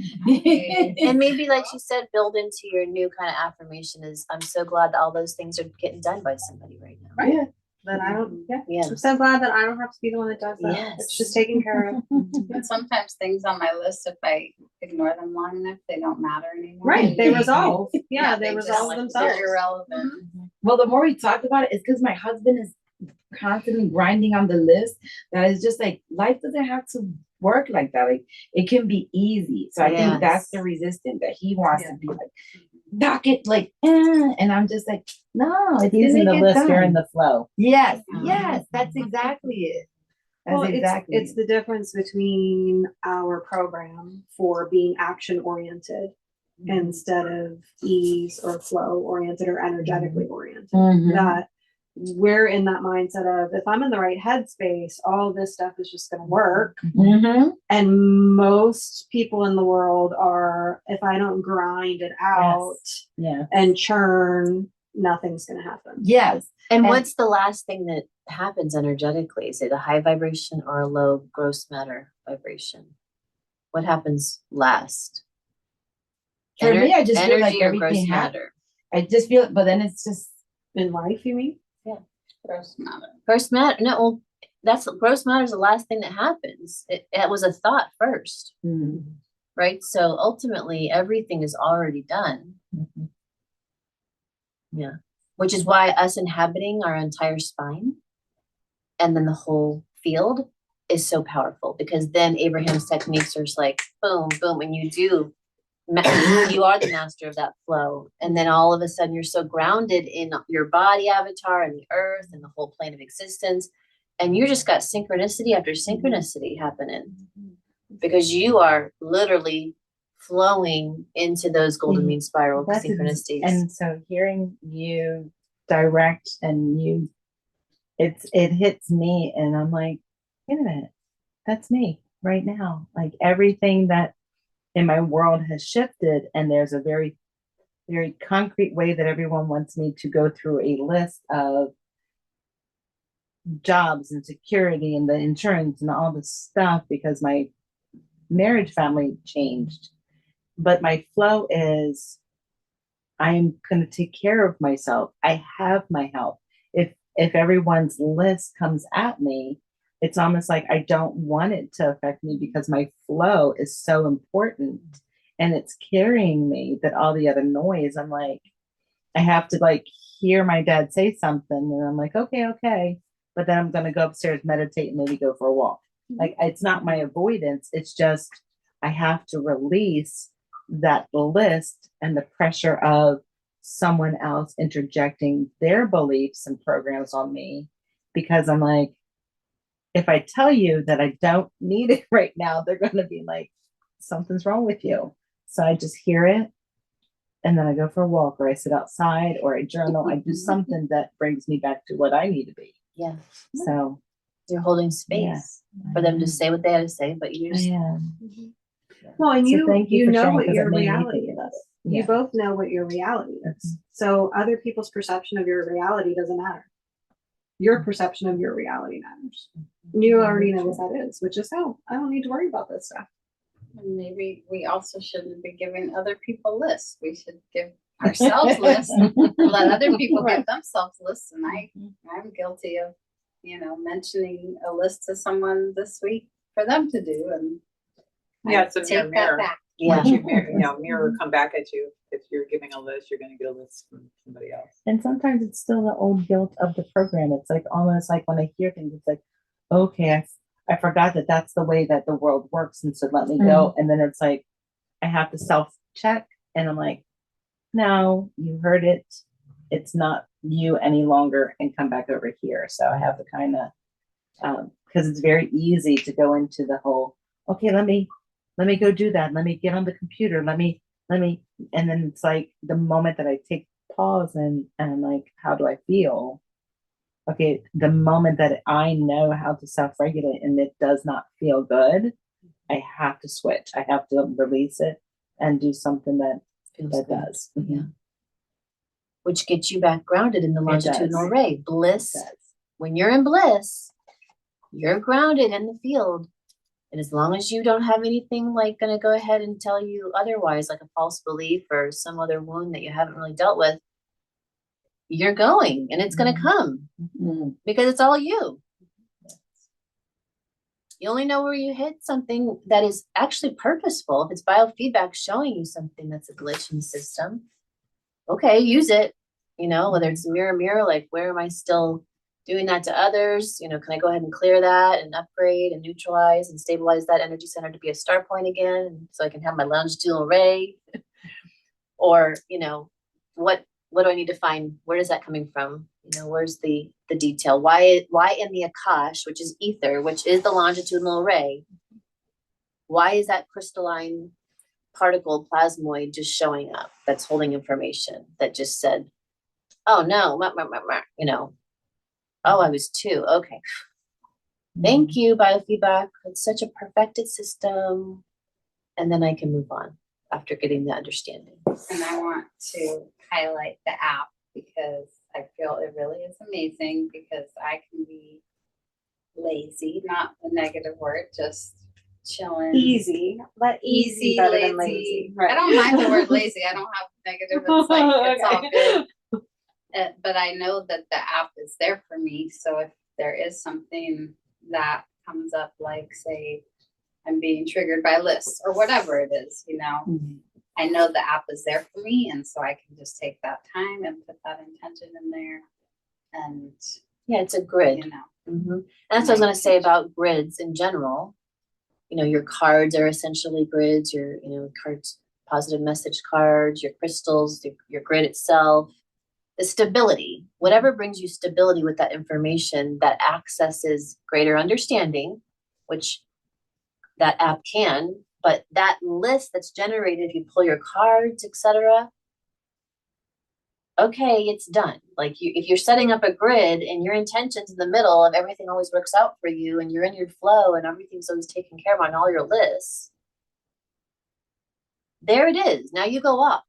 And maybe, like she said, build into your new kind of affirmation is, I'm so glad that all those things are getting done by somebody right now. Right. That I don't, yeah. Yeah. I'm so glad that I don't have to be the one that does that. Yes. It's just taken care of. And sometimes things on my list, if I ignore them long enough, they don't matter anymore. Right. They resolve. Yeah, they just, resolve like, themselves. They're irrelevant. Well, the more we talked about it, it's because my husband is constantly grinding on the list. That is just like, life doesn't have to work like that. Like, it can be easy. So I think that's the resistance, that he wants to be like, knock it, like, and I'm just like, no, it's Using the gonna get list, you're done. in the flow. Yes, yes, that's exactly it. That's Well, exactly it's the difference between our program for being action oriented instead of ease or flow oriented or energetically oriented. Mhm. That we're in that mindset of, if I'm in the right headspace, all this stuff is just going to work. Mhm. And most people in the world are, if I don't grind it out Yeah. and churn, nothing's going to happen. Yes. And And- what's the last thing that happens energetically? Is it a high vibration or a low gross matter vibration? What happens last? For me, I just feel Energy like or gross everything matter? I just feel, but then it's just, In life, you mean? Gross matter. Gross matter, no, well, that's gross matter is the last thing that happens. It was a thought first, right? So ultimately, everything is already done. Yeah, which is why us inhabiting our entire spine and then the whole field is so powerful, because then Abraham's techniques are just like boom, boom, and you are the master of that flow. And then all of a sudden you're so grounded in your body avatar and the earth and the whole plane of existence. And you just got synchronicity after synchronicity happening, because you are literally flowing into those golden mean spiral synchronicities. And so hearing you direct and it hits me, and I'm like, wait a minute, that's me right now. Like, everything that in my world has shifted, and there's a very, very concrete way that everyone wants me to go through a list of jobs and security and the insurance and all this stuff because my marriage family changed. But my flow is I'm going to take care of myself. I have my health. If everyone's list comes at me, it's almost like I don't want it to affect me because my flow is so important and it's carrying me that all the other noise, I'm like, I have to like hear my dad say something and I'm like, okay. But then I'm going to go upstairs, meditate, and maybe go for a walk. Like it's not my avoidance. It's just I have to release that list and the pressure of someone else interjecting their beliefs and programs on me because I'm like, if I tell you that I don't need it right now, they're going to be like, something's wrong with you. So I just hear it. And then I go for a walk or I sit outside or I journal. I do something that brings me back to what I need to be. Yeah. So You're holding space for them to say what they had to say, but you just, Well, and So thank you you for know sharing, what 'cause your it made me reality think about is. it. You Yeah. both know what your reality is. So other people's perception of your reality doesn't matter. Your perception of your reality matters. And you already know what that is, which is, oh, I don't need to worry about this stuff. And maybe we also shouldn't be giving other people lists. We should give ourselves lists and let other people give themselves lists. And I'm guilty of, mentioning a list to someone this week for them to do, and Yeah, I it's a take mirror. that back. yeah. Once you mirror come back at you. If you're giving a list, you're going to get a list from somebody else. And sometimes it's still the old guilt of the program. It's like almost like when I hear things, it's like, okay, I forgot that that's the way that the world works. And so let me go. And then it's like, I have to self check. And I'm like, no, you heard it. It's not you any longer and come back over here. So I have to kind of, because it's very easy to go into the whole, okay, let me go do that. Let me get on the computer. Let me, and then it's like the moment that I take pause and I'm like, how do I feel? Okay, the moment that I know how to self-regulate and it does not feel good, I have to switch. I have to release it and do something that Feels that good. does. Yeah. Which gets you back grounded in the longitudinal does. array. Bliss, It does. when you're in bliss, you're grounded in the field. And as long as you don't have anything like going to go ahead and tell you otherwise, like a false belief or some other wound that you haven't really dealt with, you're going and it's going to come because it's all you. You only know where you hit something that is actually purposeful. If it's biofeedback showing you something that's a glitch in the system, okay, use it. Whether it's mirror, like where am I still doing that to others? Can I go ahead and clear that and upgrade and neutralize and stabilize that energy center to be a start point again so I can have my longitudinal array? Or, what do I need to find? Where is that coming from? Where's the detail? Why in the Akash, which is ether, which is the longitudinal array, why is that crystalline particle plasmoid just showing up that's holding information that just said, oh no, oh, I was 2. Okay. Thank you, biofeedback. It's such a perfected system. And then I can move on after getting the understanding. And I want to highlight the app because I feel it really is amazing because I can be lazy, not a negative word, just chilling. Easy. Let easy better than lazy. Right. I don't mind the word lazy. I don't have negative. It's like, it's all good. But I know that the app is there for me. So if there is something that comes up, like say I'm being triggered by lists or whatever it is, I know the app is there for me. And so I can just take that time and put that intention in there. And yeah, it's a grid. And that's what I was going to say about grids in general. Your cards are essentially grids, your, cards, positive message cards, your crystals, your grid itself. The stability, whatever brings you stability with that information that accesses greater understanding, which that app can, but that list that's generated, if you pull your cards, etc. Okay, it's done. Like if you're setting up a grid and your intention's in the middle of everything always works out for you and you're in your flow and everything's always taken care of on all your lists, there it is. Now you go off.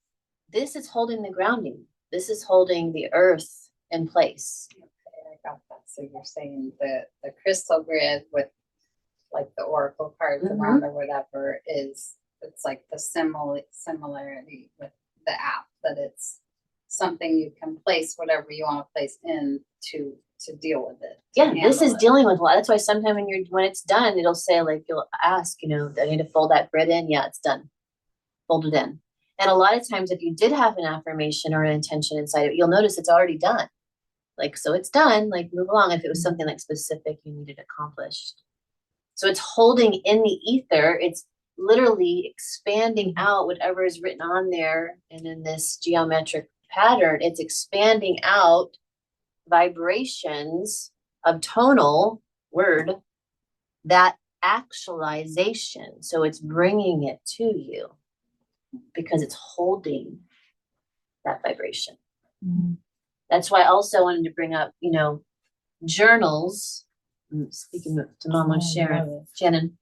This is holding the grounding. This is holding the earth in place. okay, I got that So you're saying the crystal grid with like the oracle cards Mhm. around or whatever it's like the similarity with the app, that it's something you can place whatever you want to place in to deal with it. to Yeah, this is handle it. dealing with a lot. That's why sometimes when it's done, it'll say like, you'll ask, I need to fold that grid in. Yeah, it's done. Fold it in. And a lot of times if you did have an affirmation or an intention inside it, you'll notice it's already done. Like, so it's done, like move along if it was something like specific you needed accomplished. So it's holding in the ether, it's literally expanding out whatever is written on there. And in this geometric pattern, it's expanding out vibrations of tonal word, that actualization. So it's bringing it to you because it's holding that vibration. Mhm. That's why I also wanted to bring up, journals. Speaking to Mama Oh, Shannon,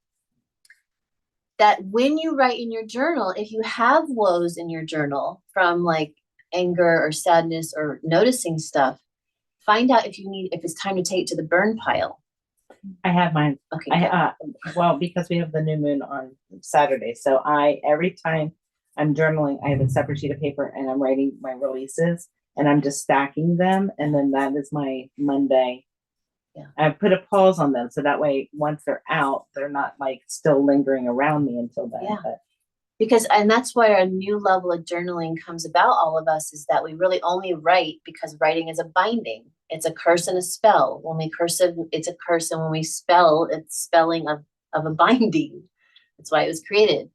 that when you write in your journal, if you have woes in your journal from like anger or sadness or noticing stuff, find out if it's time to take it to the burn pile. I have mine. Okay, good. Well, because we have the new moon on Saturday, so every time I'm journaling, I have a separate sheet of paper and I'm writing my releases and I'm just stacking them, and then that is my Monday. Yeah. I put a pause on them so that way once they're out, they're not like still lingering around me until then. Yeah. But And that's why our new level of journaling comes about, all of us, is that we really only write because writing is a binding. It's a curse and a spell. When we cursive, it's a curse, and when we spell, it's spelling of a binding. That's why it was created.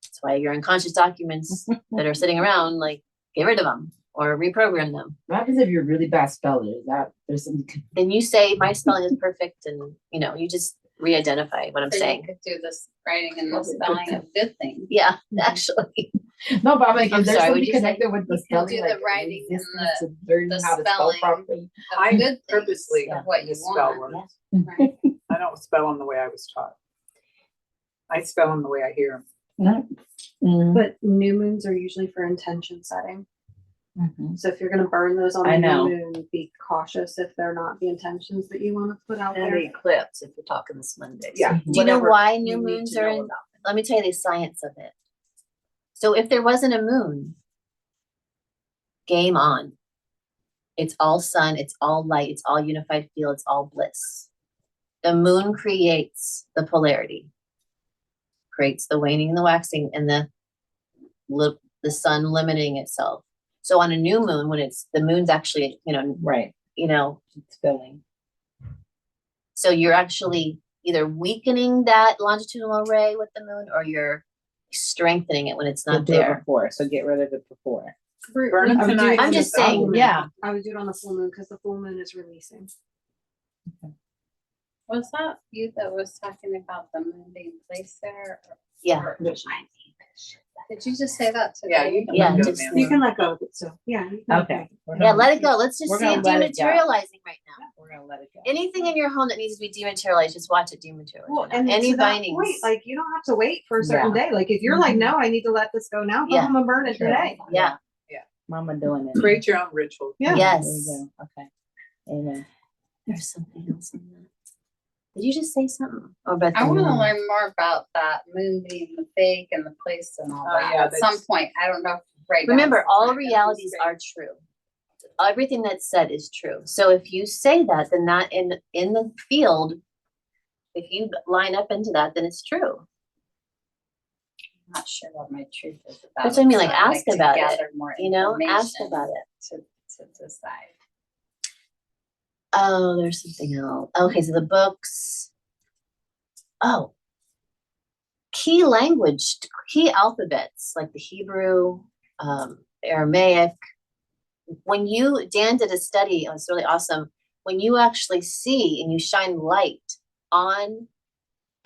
That's why your unconscious documents that are sitting around, like, get rid of them or reprogram them. What happens if you're a really bad speller? Is that there's something? Then you say my spelling is perfect, and you just re-identify what I'm So saying. you could do this writing and the spelling of good things. Yeah, actually. No, but I'm like, I'm is there sorry, something what'd you say? connected with the You can spelling? do the like writing and resistance to learning the how to spell spelling. properly? Of I good things, purposely of what you misspell want. words. Right? I don't spell them the way I was taught. I spell them the way I hear them. Mhm. But new moons are usually for intention setting. Mhm. So if you're gonna burn those on I the know. new moon, be cautious if they're not the intentions that you want to put out And there. the eclipse, if you're talking this Monday. So Yeah. Do you know whatever why new you need moons to are know in? about. Let me tell you the science of it. So if there wasn't a moon, game on. It's all sun, it's all light, it's all unified field, it's all bliss. The moon creates the polarity, creates the waning and the waxing, and the sun limiting itself. So on a new moon, when the moon's actually, Right. It's filling. so you're actually either weakening that longitudinal array with the moon, or you're strengthening it when it's We'll not do it there. before, so get rid of it before. Burn them I would do it tonight. on I'm the just full saying, moon. yeah. I would do it on the full moon because the full moon is releasing. Was that you that was talking about the moon being placed there? Yeah. Or- Did you just say that today? Yeah, you can Yeah, let go, just- man. You can let go of it, so yeah. you can let Okay. go. Yeah, let it go. Let's just We're see gonna it let it go. dematerializing right now. We're gonna let it go. Anything in your home that needs to be dematerialized, just watch it dematerialize. Well, right now. and Any to that bindings. point, like you don't have to wait for a certain day. Like if you're like, Mhm. no, I need to let this go now. Go Yeah. home and burn it Sure. today. Yeah. Mama doing it. Create your own ritual. Yeah. Yes. There you go. Okay. Amen. There's something else on that. Did you just say something? Or about I the want to moon? learn more about that moon being the fake and the place and all Oh, that yeah, at some that's- point. I don't know. If right now Remember, it's all not gonna be realities straight. are true. Everything that's said is true. So if you say that, then that in the field, if you line up into that, then it's true. I'm not sure what my truth is about. That's what I mean, it, like, so I'd ask to about it, gather more Ask information about it. to decide. Oh, there's something else. Okay, so the books. Oh, key language, key alphabets, like the Hebrew, Aramaic. When Dan did a study, it was really awesome. When you actually see and you shine light on,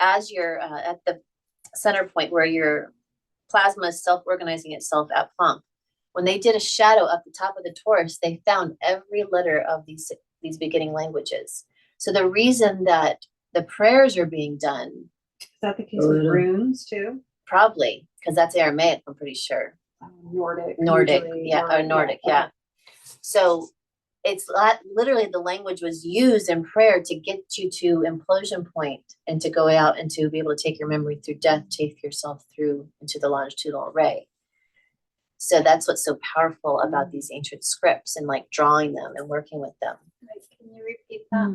as you're at the center point where your plasma is self-organizing itself at plump, when they did a shadow up the top of the torus, they found every letter of these beginning languages. So the reason that the prayers are being done, Is that the case with runes too? probably because that's Aramaic, I'm pretty sure. Nordic. Nordic, usually, yeah, or Nordic, yeah. So literally the language was used in prayer to get you to implosion point and to go out and to be able to take your memory through death, take yourself through into the longitudinal array. So that's what's so powerful about these ancient scripts and like drawing them and working with them. Can you repeat that?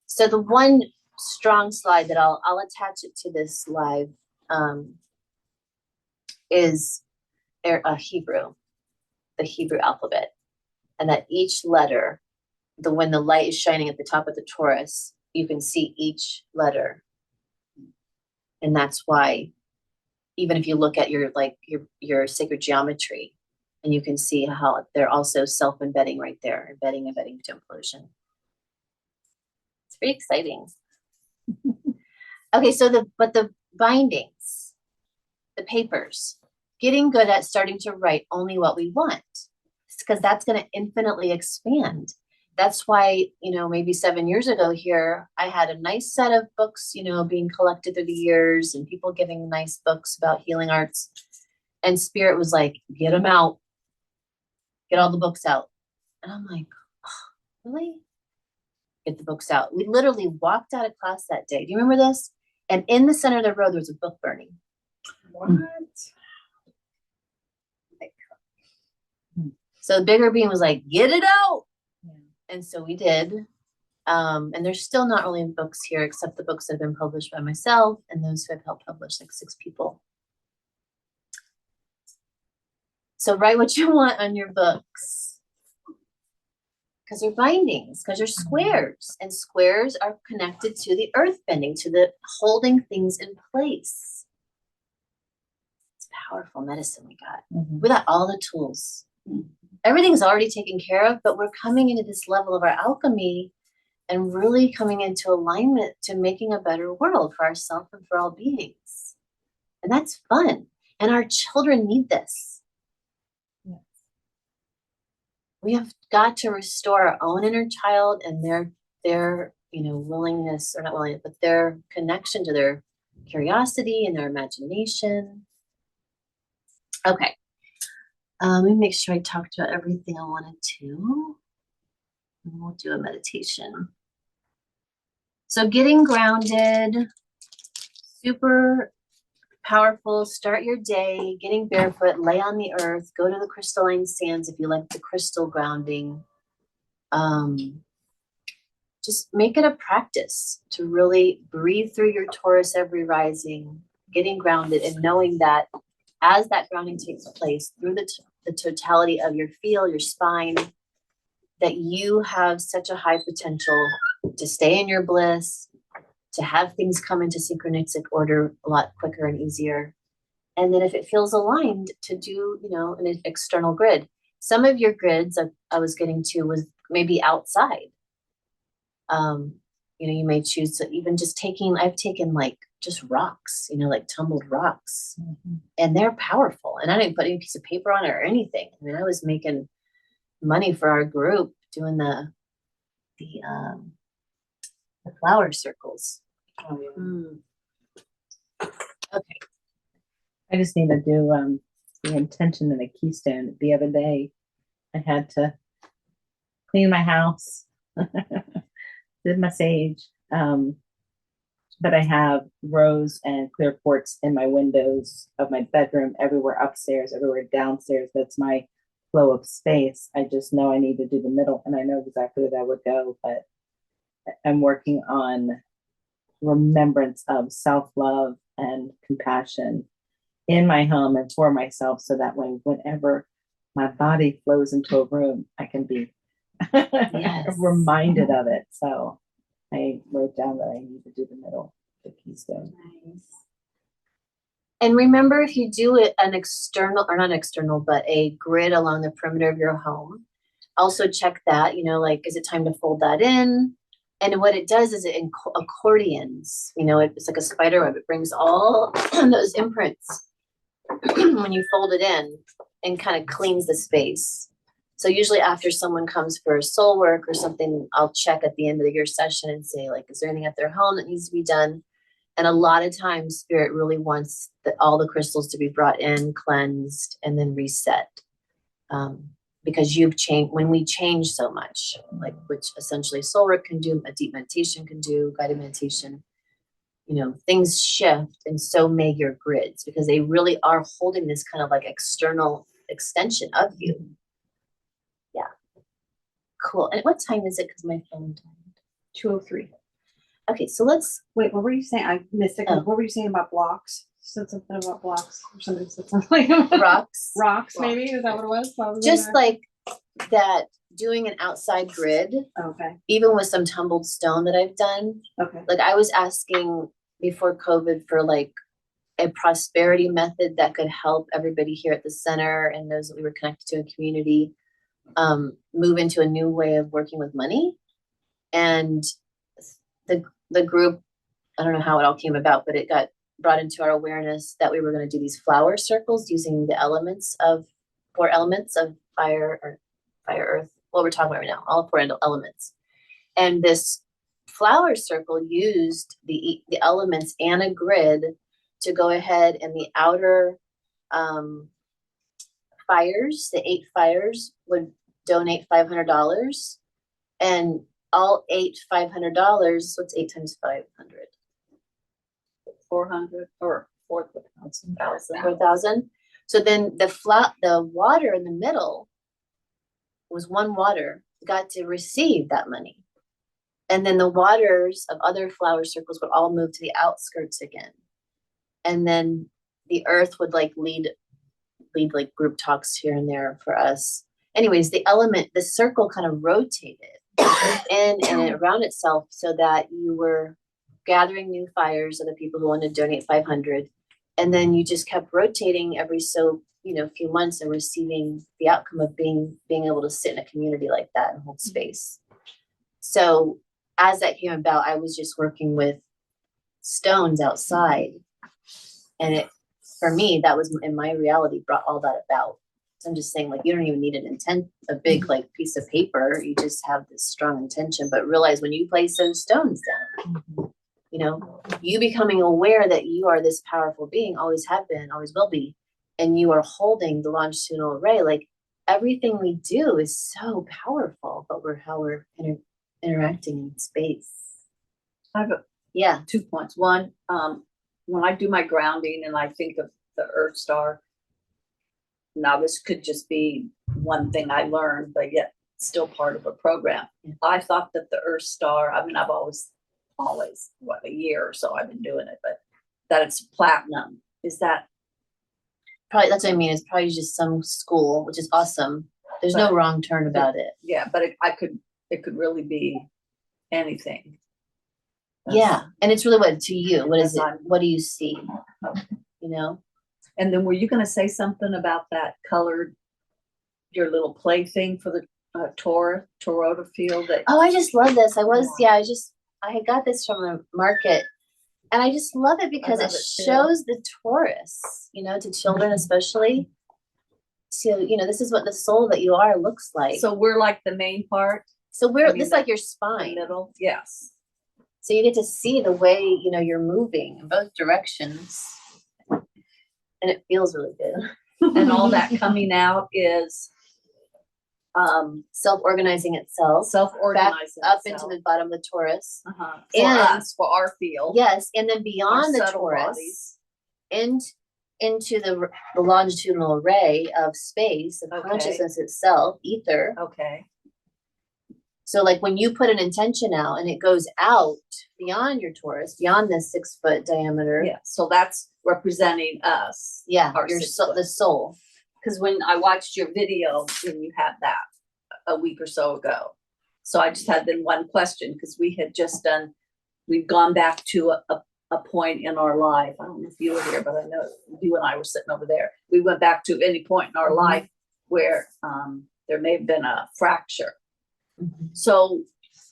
So the one strong slide that I'll attach it to this live is Hebrew, the Hebrew alphabet. And that each letter, when the light is shining at the top of the torus, you can see each letter. And that's why, even if you look at your sacred geometry, and you can see how they're also self-embedding right there, embedding to implosion. It's pretty exciting. Okay, so the bindings, the papers, getting good at starting to write only what we want, because that's going to infinitely expand. That's why, maybe 7 years ago here, I had a nice set of books, being collected through the years and people giving nice books about healing arts. And Spirit was like, get them out. Get all the books out. And I'm like, oh, really? Get the books out. We literally walked out of class that day. Do you remember this? And in the center of the road, there was a book burning. What? So the bigger being was like, get it out. And so we did. And there's still not really books here, except the books that have been published by myself and those who have helped publish, like 6 people. So write what you want on your books. Because they're bindings, because they're squares. And squares are connected to the earth bending, to the holding things in place. It's powerful medicine we got. We got all the tools. Everything's already taken care of, but we're coming into this level of our alchemy and really coming into alignment to making a better world for ourselves and for all beings. And that's fun. And our children need this. Yes. We have got to restore our own inner child and their willingness, or not willingness, but their connection to their curiosity and their imagination. Okay. Let me make sure I talked about everything I wanted to. And we'll do a meditation. So getting grounded, super powerful. Start your day, getting barefoot, lay on the earth, go to the crystalline sands if you like the crystal grounding. Just make it a practice to really breathe through your torus every rising, getting grounded and knowing that as that grounding takes place through the totality of your field, your spine, that you have such a high potential to stay in your bliss, to have things come into synchronistic order a lot quicker and easier. And then if it feels aligned, to do, an external grid. Some of your grids I was getting to was maybe outside. You may choose to even I've taken like just rocks, like tumbled rocks, and they're powerful. And I didn't put any piece of paper on it or anything. I mean, I was making money for our group doing the flower circles. Okay. I just need to do the intention and the keystone. The other day, I had to clean my house, did my sage, but I have rose and clear quartz in my windows of my bedroom, everywhere upstairs, everywhere downstairs. That's my flow of space. I just know I need to do the middle, and I know exactly where that would go, but I'm working on remembrance of self-love and compassion in my home and for myself, so that whenever my body flows into a room, I can be reminded of it. So I wrote down that I need to do the middle, the keystone. Nice. And remember, if you do it an external, or not external, but a grid along the perimeter of your home, also check that, is it time to fold that in? And what it does is it accordions, it's like a spider web. It brings all those imprints when you fold it in and kind of cleans the space. So usually after someone comes for soul work or something, I'll check at the end of your session and say, is there anything at their home that needs to be done? And a lot of times Spirit really wants all the crystals to be brought in, cleansed, and then reset. because you've changed, when we change so much, like which essentially soul work can do, a deep meditation can do, guided meditation, you know, things shift, and so may your grids, because they really are holding this kind of like external extension of you. Yeah. Cool. And what time is it? Because my phone died. 2:03. Okay, so let's, Wait, what were you saying? I missed it. Oh. What were you saying about blocks? You said something about blocks, or somebody said something about rocks. rocks, maybe? Is that what it was? What was Just it? like that, doing an outside grid, Okay, even with some tumbled stone that I've done. okay. Like I was asking before COVID for like a prosperity method that could help everybody here at the center and those that we were connected to in community move into a new way of working with money. And the group, I don't know how it all came about, but it got brought into our awareness that we were going to do these flower circles using the elements of 4 elements of fire, earth, what we're talking about right now, all 4 elements. And this flower circle used the elements and a grid to go ahead, and the outer fires, the 8 fires, would donate $500, and all 8 $500. What's 8 times 500? 400 or 4,000. 4,000. So then the water in the middle was one water, got to receive that money. And then the waters of other flower circles would all move to the outskirts again. And then the earth would like lead like group talks here and there for us. Anyways, the circle kind of rotated in and around itself, so that you were gathering new fires of the people who wanted to donate 500. And then you just kept rotating every few months and receiving the outcome of being able to sit in a community like that and hold space. So as that came about, I was just working with stones outside. And it, for me, that was in my reality, brought all that about. So I'm just saying, like, you don't even need a big like piece of paper. You just have this strong intention, but realize when you place those stones down, you know, you becoming aware that you are this powerful being, always have been, always will be, and you are holding the longitudinal array. Like everything we do is so powerful, but how we're interacting in space. I have Yeah. 2 points. One, when I do my grounding and I think of the Earth Star, now this could just be one thing I learned, but yet still part of a program. Yeah. I thought that the Earth Star, I mean, I've always, a year or so I've been doing it, but that it's platinum. Is that? Probably, that's what I mean. It's probably just some school, which is awesome. There's no wrong turn about it. Yeah, but it could really be anything. Yeah. And it's really what to you. What is it? That's- What do you see? You know? And then were you going to say something about that colored, your little play thing for the Toyota field? That Oh, I just love this. I had got this from the market, and I just love it because love it it too. shows the Taurus, you know, to children especially. So, you know, this is what the soul that you are looks like. so we're like the main part, So I mean, this is like your the spine. middle. Yes. So you get to see the way, you know, you're moving in both directions. And it feels really good. And all that coming out is Self-organizing itself. self-organizing Up into the bottom of the Taurus. for and- us, for our field. Yes, and then beyond the subtle Taurus, bodies. into the longitudinal array of space, of Okay. consciousness itself, ether. Okay. So like when you put an intention out and it goes out beyond your Taurus, beyond this 6-foot diameter. Yeah. So that's representing us. Yeah, Our your 6 soul, foot. the soul. Because when I watched your video, when you had that a week or so ago. So I just had then one question, because we've gone back to a point in our life. I don't know if you were here, but I know you and I were sitting over there. We went back to any point in our life where there may have been a fracture. So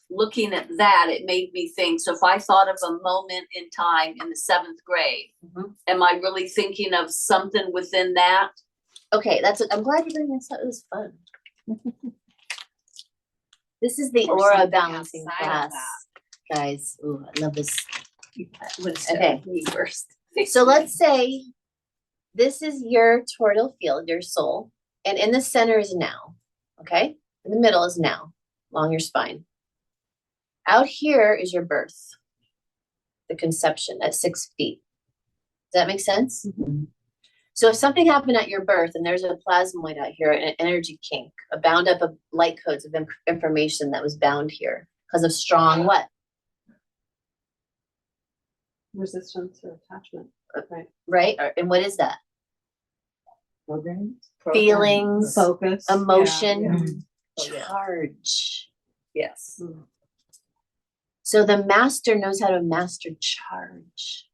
looking at that, it made me think, so if I thought of a moment in time in the 7th grade, am I really thinking of something within that? Okay, I'm glad you're bringing this up. It was fun. This is the Or aura something balancing outside of class, guys. Ooh, I love this. Okay. Me first. So let's say this is your tortal field, your soul, and in the center is now. Okay? In the middle is now, along your spine. Out here is your birth, the conception at 6 feet. Does that make sense? So if something happened at your birth and there's a plasmoid out here, an energy kink, a bound up of light codes of information that was bound here because of strong what? Resistance or attachment, right? Right? And what is that? Programs? Feelings, Focus. yeah, emotion, yeah. Oh, yeah. charge. Yes. So the master knows how to master charge.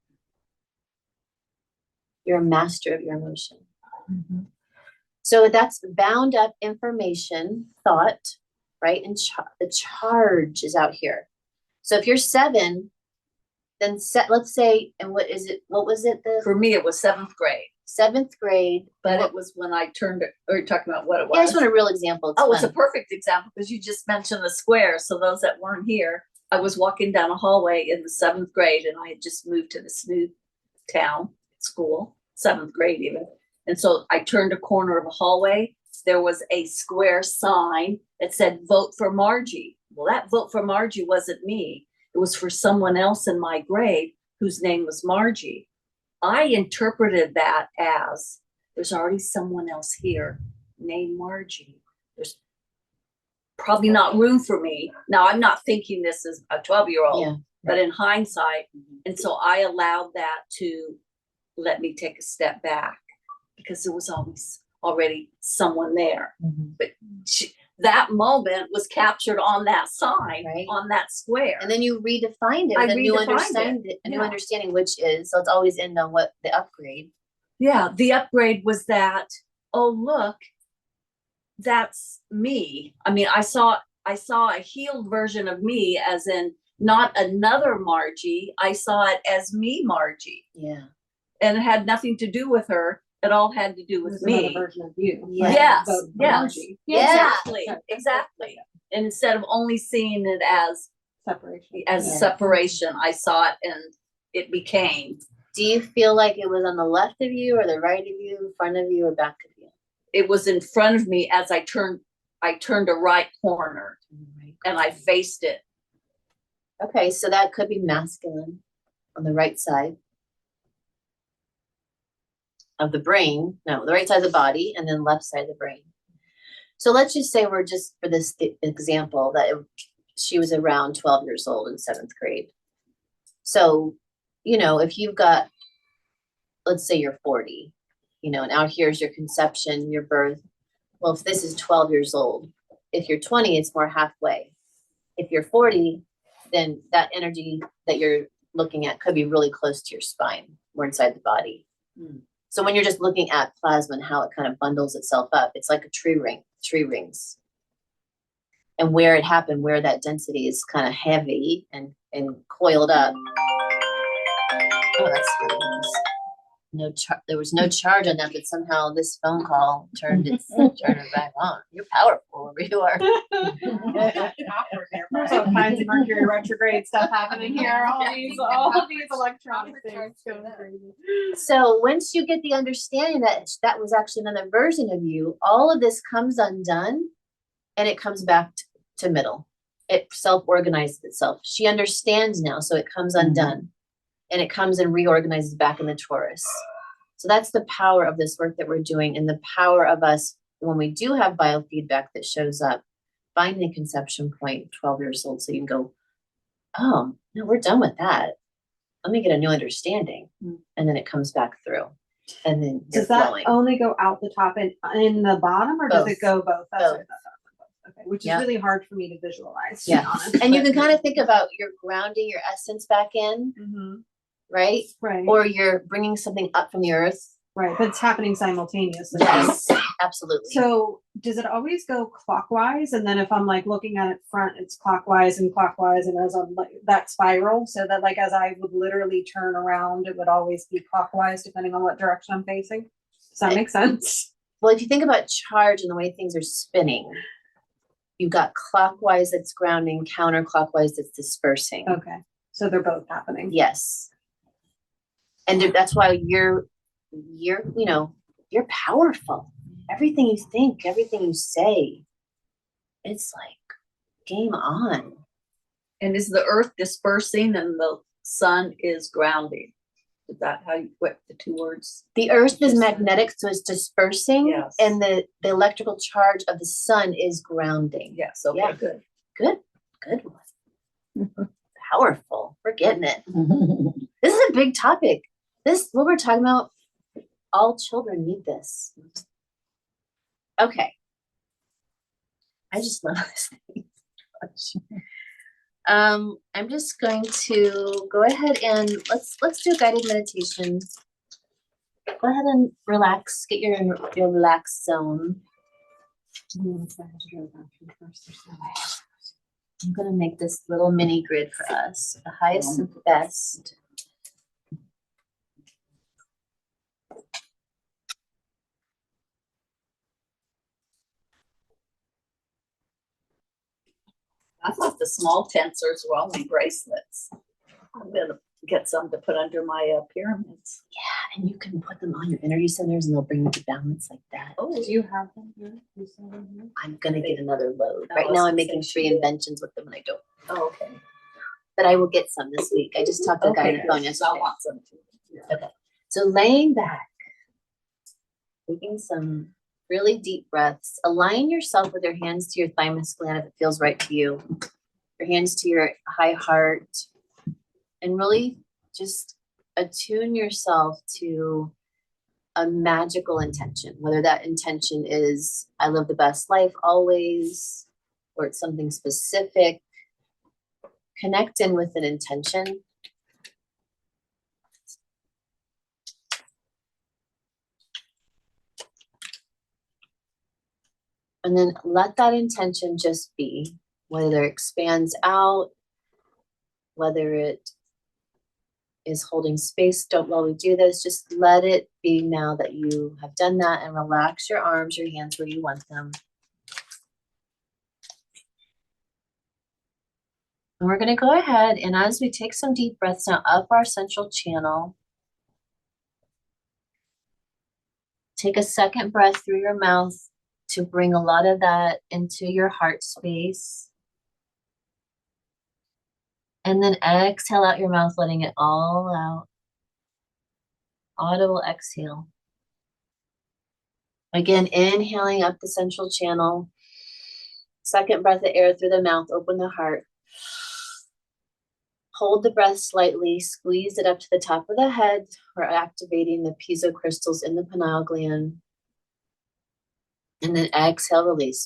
You're a master of your emotion. So that's bound up information, thought, right? And the charge is out here. So if you're 7, then let's say, and what is it? What was it? The For me, it was 7th grade, 7th grade. but it was when I turned it, or you're talking about what it was? Yeah, I just want a real example. It's Oh, it's a fun. perfect example because you just mentioned the square. So those that weren't here, I was walking down a hallway in the 7th grade and I had just moved to this new town school, 7th grade even. And so I turned a corner of a hallway. There was a square sign that said, "Vote for Margie." Well, that vote for Margie wasn't me. It was for someone else in my grade whose name was Margie. I interpreted that as there's already someone else here named Margie. There's probably not room for me. Now, I'm not thinking this as a 12-year-old, Yeah. but in hindsight. And so I allowed that to let me take a step back because there was always already someone there. But that moment was captured on that sign, Right. on that square. And then you redefined it I with a new redefined it, understanding, a new yeah. understanding, which is, so it's always in the what the upgrade. Yeah, the upgrade was that, oh, look, that's me. I mean, I saw a healed version of me, as in not another Margie. I saw it as me, Margie. Yeah. And it had nothing to do with her. It all had to do It with was another me. version of you. Yeah. right? Yes, Vote for yes. Margie. Yeah. Exactly. And instead of only seeing it as Separation. Yeah. separation, I saw it and it became. Do you feel like it was on the left of you or the right of you, in front of you or back of you? It was in front of me as I turned a right corner and I faced it. Okay, so that could be masculine on the right side of the brain. No, the right side of the body and then left side of the brain. So let's just say we're just for this example that she was around 12 years old in 7th grade. So, you know, if you've got, let's say you're 40, you know, and out here's your conception, your birth. Well, if this is 12 years old, if you're 20, it's more halfway. If you're 40, then that energy that you're looking at could be really close to your spine, more inside the body. So when you're just looking at plasma and how it kind of bundles itself up, it's like a tree rings. And where it happened, where that density is kind of heavy and coiled up. Oh, that's funny. There was no charge on that, but somehow this phone call turned it back on. You're powerful, wherever you are. There's all kinds of Mercury retrograde stuff happening here. All these electronic things going crazy. So once you get the understanding that that was actually another version of you, all of this comes undone and it comes back to middle. It self-organizes itself. She understands now, so it comes undone and it comes and reorganizes back in the Taurus. So that's the power of this work that we're doing and the power of us when we do have biofeedback that shows up, finding the conception point, 12 years old, so you can go, oh, no, we're done with that. Let me get a new understanding. And then it comes back through. And then Does that flowing. only go out the top and in the bottom, or does it go both? That's Both. what I thought. Okay, which is Yeah. really hard for me to visualize. To Yeah. be honest, And you can kind of think about you're grounding your essence back in, right? right, Or you're bringing something up from the earth. right, but it's happening simultaneously. Yes, absolutely. So does it always go clockwise? And then if I'm like looking at it front, it's clockwise and clockwise, and as I'm like that spiral, so that like as I would literally turn around, it would always be clockwise depending on what direction I'm facing. Does that make sense? Well, if you think about charge and the way things are spinning, you've got clockwise that's grounding, counterclockwise that's dispersing. Okay, so they're both happening. Yes. And that's why you're powerful. Everything you think, everything you say, it's like game on. And is the earth dispersing and the sun is grounding? Is that how you, what the two words? The earth is Just- magnetic, so it's dispersing, Yes. and the electrical charge of the sun is grounding. Yes, okay, Yeah. good. Good one. Powerful. We're getting it. This is a big topic. This, what we're talking about, all children need this. Okay. I just love this thing so much. I'm just going to go ahead and let's do a guided meditation. Go ahead and relax, get your relaxed zone. I'm gonna make this little mini grid for us, the highest and best. I thought the small tensors were only bracelets. I'm gonna get some to put under my pyramids. And you can put them on your energy centers and they'll bring you to balance like that. Oh, Do you have them here? You saw them here? I'm gonna get another load. Oh, Right I was now I'm gonna making say 3 she did. inventions with them and I don't. oh, okay. But I will get some this week. I just talked to a guy on Okay, the phone good, 'cause yesterday. I want some too. So laying back, taking some really deep breaths. Align yourself with your hands to your thymus gland if it feels right to you. Your hands to your high heart. And really just attune yourself to a magical intention, whether that intention is I live the best life always, or it's something specific. Connect in with an intention. And then let that intention just be, whether it expands out, whether it is holding space. Don't while we do this, just let it be now that you have done that, and relax your arms, your hands where you want them. And we're going to go ahead, and as we take some deep breaths now up our central channel, take a second breath through your mouth to bring a lot of that into your heart space. And then exhale out your mouth, letting it all out. Audible exhale. Again, inhaling up the central channel. Second breath of air through the mouth, open the heart. Hold the breath slightly, squeeze it up to the top of the head. We're activating the piezo crystals in the pineal gland. And then exhale, release.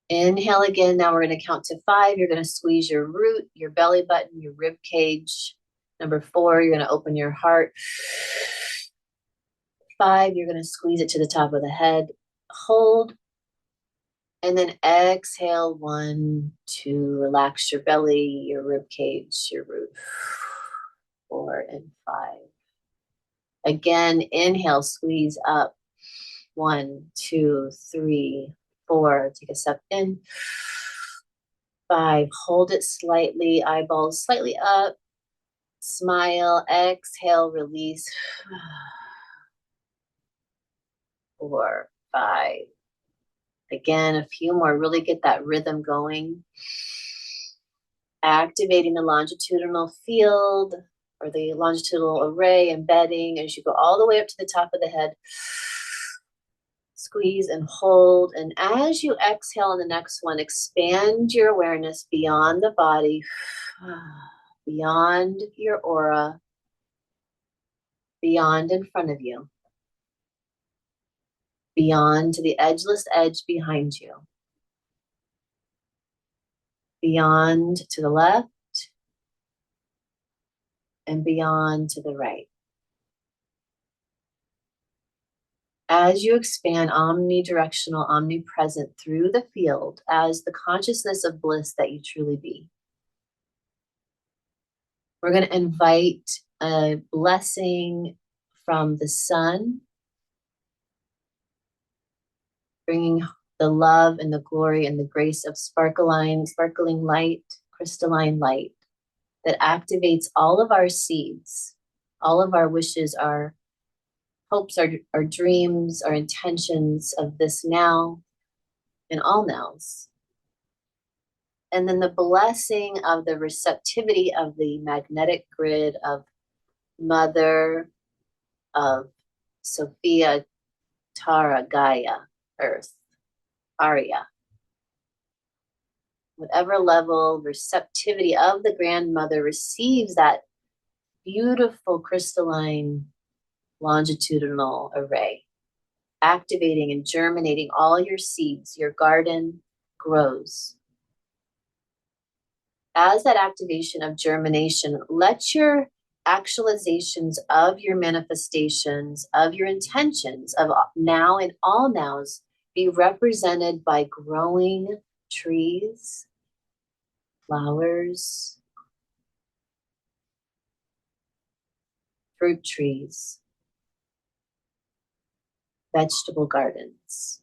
Inhale again. Now we're going to count to 5. You're going to squeeze your root, your belly button, your rib cage. Number 4, you're going to open your heart. 5, you're going to squeeze it to the top of the head. Hold. And then exhale. 1, 2, relax your belly, your rib cage, your root. 4 and 5. Again, inhale, squeeze up. 1, 2, 3, 4. Take a step in. 5. Hold it slightly, eyeballs slightly up. Smile, exhale, release. 4, 5. Again, a few more. Really get that rhythm going. Activating the longitudinal field or the longitudinal array, embedding as you go all the way up to the top of the head. Squeeze and hold. And as you exhale on the next one, expand your awareness beyond the body, beyond your aura, beyond in front of you, beyond to the edgeless edge behind you, beyond to the left, and beyond to the right. As you expand omnidirectional, omnipresent through the field as the consciousness of bliss that you truly be. We're going to invite a blessing from the sun, bringing the love and the glory and the grace of sparkling light, crystalline light that activates all of our seeds, all of our wishes, our hopes, our dreams, our intentions of this now and all nows. And then the blessing of the receptivity of the magnetic grid of Mother, of Sophia, Tara, Gaia, Earth, Arya. Whatever level receptivity of the grandmother receives that beautiful crystalline longitudinal array, activating and germinating all your seeds, your garden grows. As that activation of germination, let your actualizations of your manifestations, of your intentions of now and all nows be represented by growing trees, flowers, fruit trees, vegetable gardens.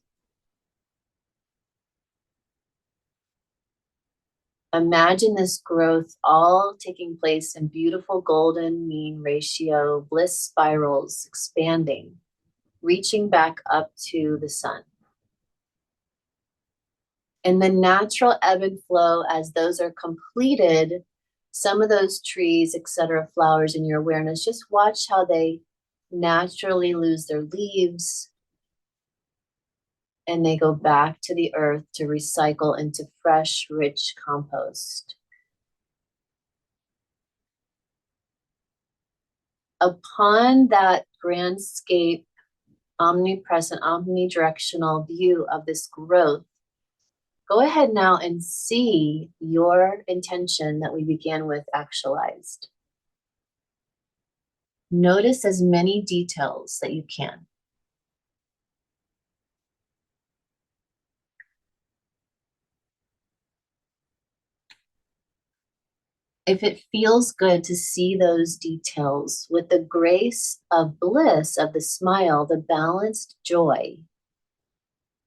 Imagine this growth all taking place in beautiful golden mean ratio bliss spirals expanding, reaching back up to the sun. And the natural ebb and flow as those are completed, some of those trees, etc., flowers in your awareness, just watch how they naturally lose their leaves and they go back to the earth to recycle into fresh, rich compost. Upon that grandscape, omnipresent, omnidirectional view of this growth, go ahead now and see your intention that we began with actualized. Notice as many details that you can. If it feels good to see those details with the grace of bliss, of the smile, the balanced joy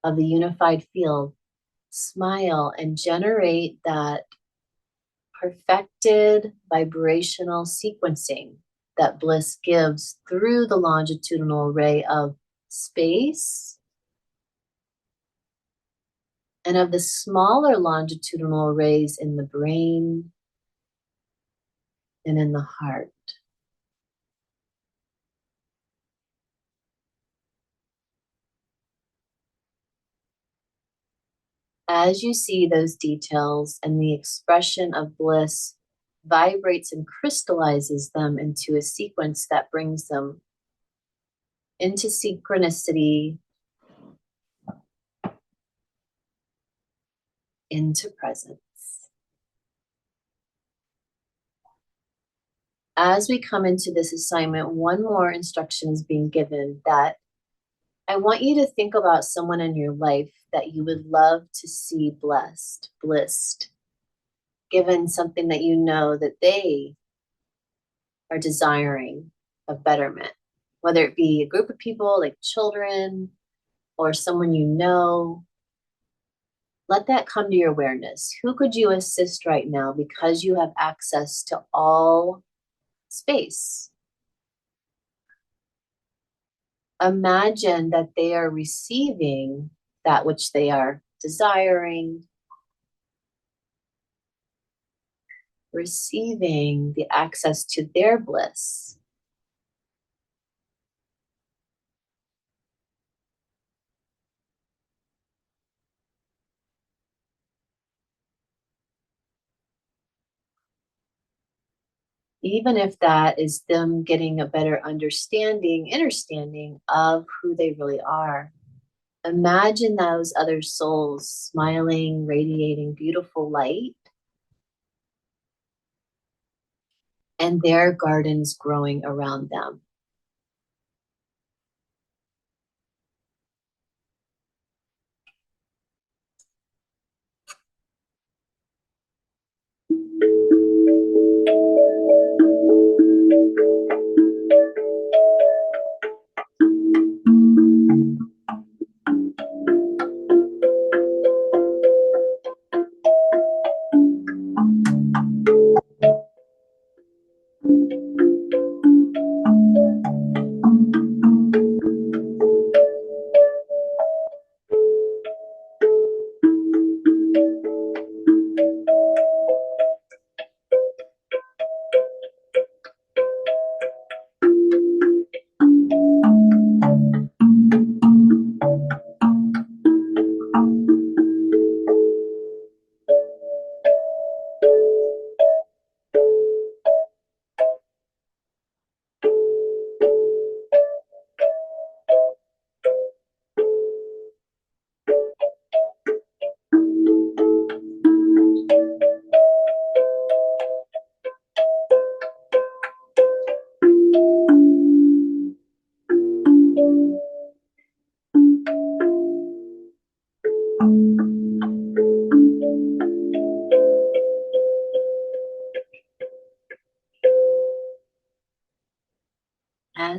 of the unified field, smile and generate that perfected vibrational sequencing that bliss gives through the longitudinal array of space and of the smaller longitudinal arrays in the brain and in the heart. As you see those details and the expression of bliss vibrates and crystallizes them into a sequence that brings them into synchronicity, into presence. As we come into this assignment, one more instruction is being given that I want you to think about someone in your life that you would love to see blessed, blissed, given something that you know that they are desiring of betterment, whether it be a group of people like children or someone you know. Let that come to your awareness. Who could you assist right now because you have access to all space? Imagine that they are receiving that which they are desiring, receiving the access to their bliss. Even if that is them getting a better understanding of who they really are. Imagine those other souls smiling, radiating beautiful light, and their gardens growing around them.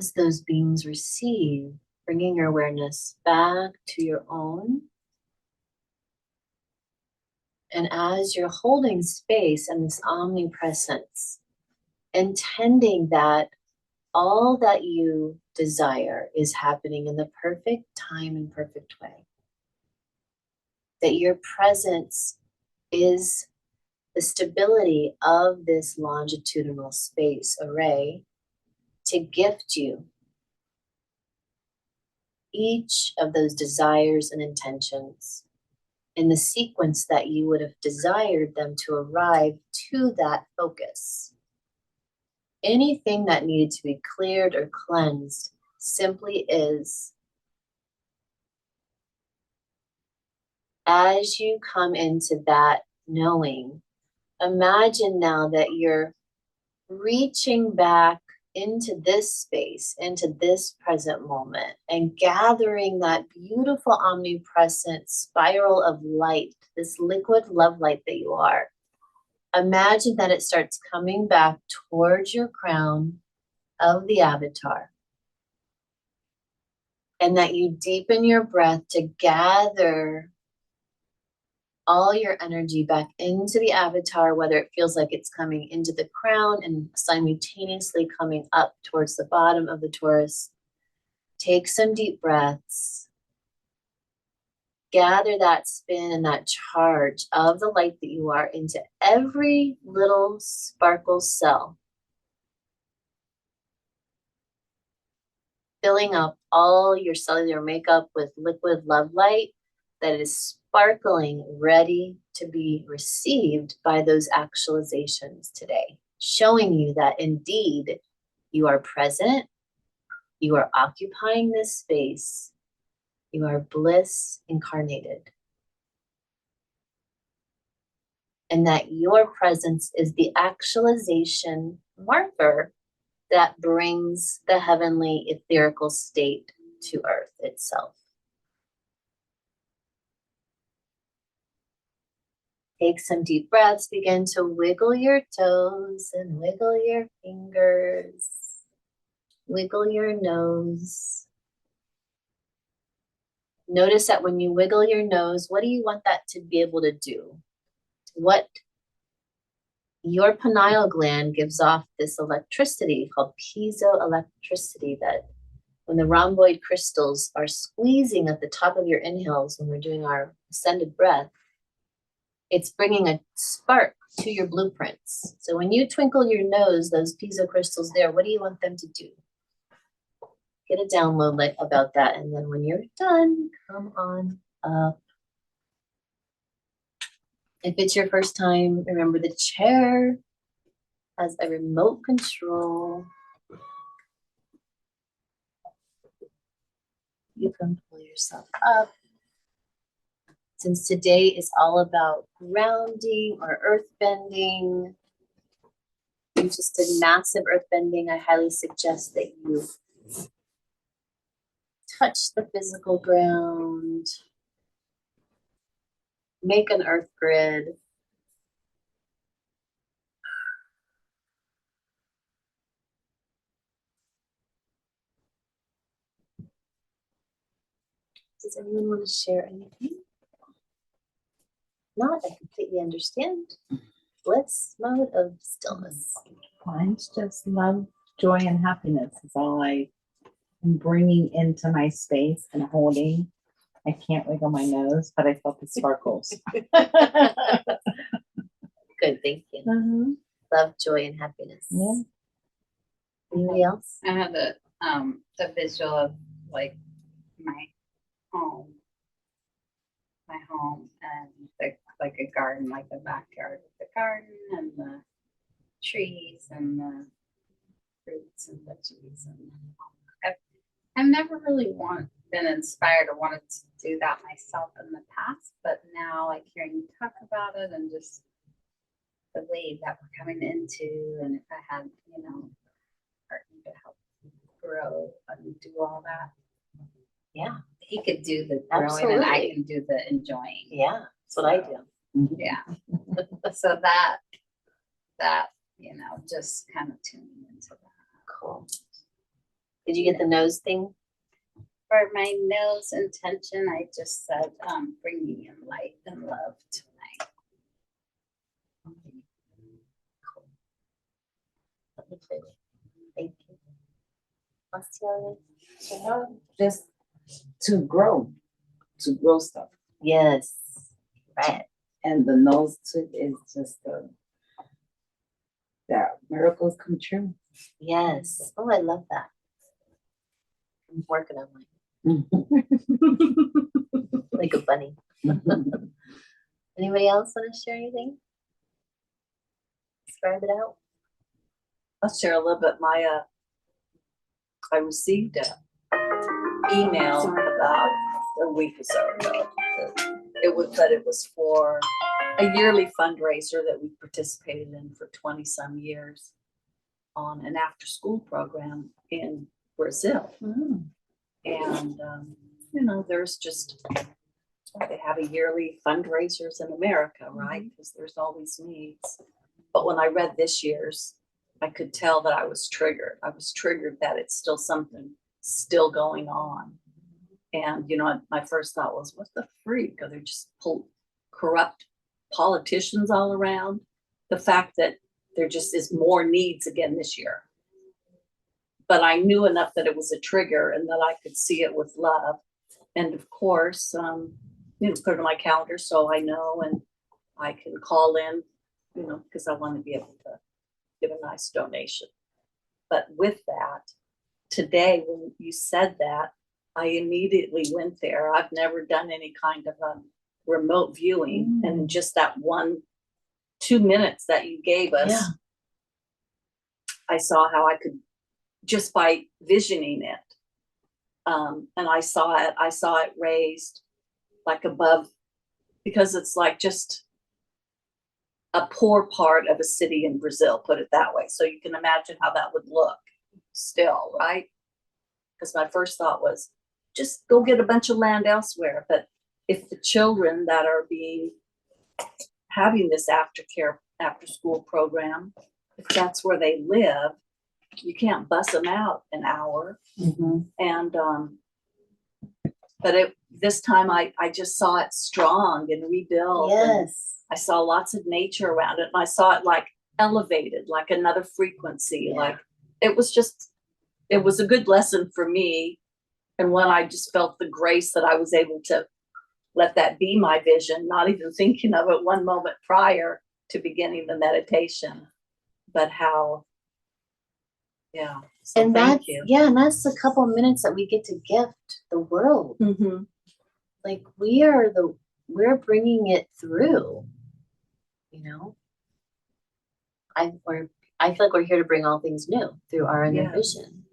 as those beams receive, bringing your awareness back to your own. And as you're holding space and this omnipresence, intending that all that you desire is happening in the perfect time and perfect way. That your presence is the stability of this longitudinal space array to gift you each of those desires and intentions in the sequence that you would have desired them to arrive to that focus. Anything that needed to be cleared or cleansed simply is. As you come into that knowing, imagine now that you're reaching back into this space, into this present moment, and gathering that beautiful omnipresent spiral of light, this liquid love light that you are. Imagine that it starts coming back towards your crown of the avatar. And that you deepen your breath to gather all your energy back into the avatar, whether it feels like it's coming into the crown and simultaneously coming up towards the bottom of the torus. Take some deep breaths. Gather that spin and that charge of the light that you are into every little sparkle cell. Filling up all your cellular makeup with liquid love light that is sparkling, ready to be received by those actualizations today. Showing you that indeed you are present, you are occupying this space, you are bliss incarnated. And that your presence is the actualization marker that brings the heavenly etherical state to earth itself. Take some deep breaths, begin to wiggle your toes and wiggle your fingers, wiggle your nose. Notice that when you wiggle your nose, what do you want that to be able to do? What your pineal gland gives off this electricity called piezoelectricity that when the rhomboid crystals are squeezing at the top of your inhales when we're doing our ascended breath, it's bringing a spark to your blueprints. So when you twinkle your nose, those piezo crystals there, what do you want them to do? Get a download about that. And then when you're done, come on up. If it's your first time, remember the chair has a remote control. You can pull yourself up. Since today is all about grounding or earth bending, you just did massive earth bending, I highly suggest that you touch the physical ground, make an earth grid. Does anyone want to share anything? Not, I completely understand. Bliss mode of stillness. Mine's just love, joy, and happiness is all I am bringing into my space and holding. I can't wiggle my nose, but I felt the sparkles. Good, thank you. Mhm. Love, joy, and happiness. Yeah. Anybody else? I had a visual of like my home, and like a garden, like a backyard with the garden and the trees and the fruits and veggies. And I've never really been inspired or wanted to do that myself in the past, but now like hearing you talk about it and just the wave that we're coming into, and if I had, partner to help grow and do all that. Yeah. He could do the growing and I can do the enjoying. Yeah, that's what I do. Yeah. So that, just kind of tuning into that. Cool. Did you get the nose thing? For my nose intention, I just said, bring me in light and love tonight. Thank you. Australia. Just to grow stuff. Yes. Right. And the nose tip is just that miracles come true. Yes. Oh, I love that. I'm working on mine like a bunny. Anybody else want to share anything? Describe it out. I'll share a little bit. I received an email about a week or so ago. It was for a yearly fundraiser that we participated in for 20 some years on an after school program in Brazil. And, there's just, they have a yearly fundraisers in America, right? Because there's always needs. But when I read this year's, I could tell that I was triggered. I was triggered that it's still something still going on. And, my first thought was, what the freak? Are there just corrupt politicians all around? The fact that there just is more needs again this year. But I knew enough that it was a trigger and that I could see it with love. And of course, put it on my calendar so I know and I can call in, because I want to be able to give a nice donation. But with that, today, when you said that, I immediately went there. I've never done any kind of a remote viewing. And in just that 2 minutes that you gave us, I saw how I could, just by visioning it, and I saw it raised like above, because it's like just a poor part of a city in Brazil, put it that way. So you can imagine how that would look still, right? Because my first thought was, just go get a bunch of land elsewhere. But if the children that are having this after school program, if that's where they live, you can't bus them out an hour. And but this time I just saw it strong and rebuilt. Yes. I saw lots of nature around it, and I saw it like elevated, like another frequency. Like it was a good lesson for me, and when I just felt the grace that I was able to let that be my vision, not even thinking of it one moment prior to beginning the meditation, but how, So And thank that's, you. and that's a couple minutes that we get to gift the world. Like we're bringing it through, I feel like we're here to bring all things new through our inner vision.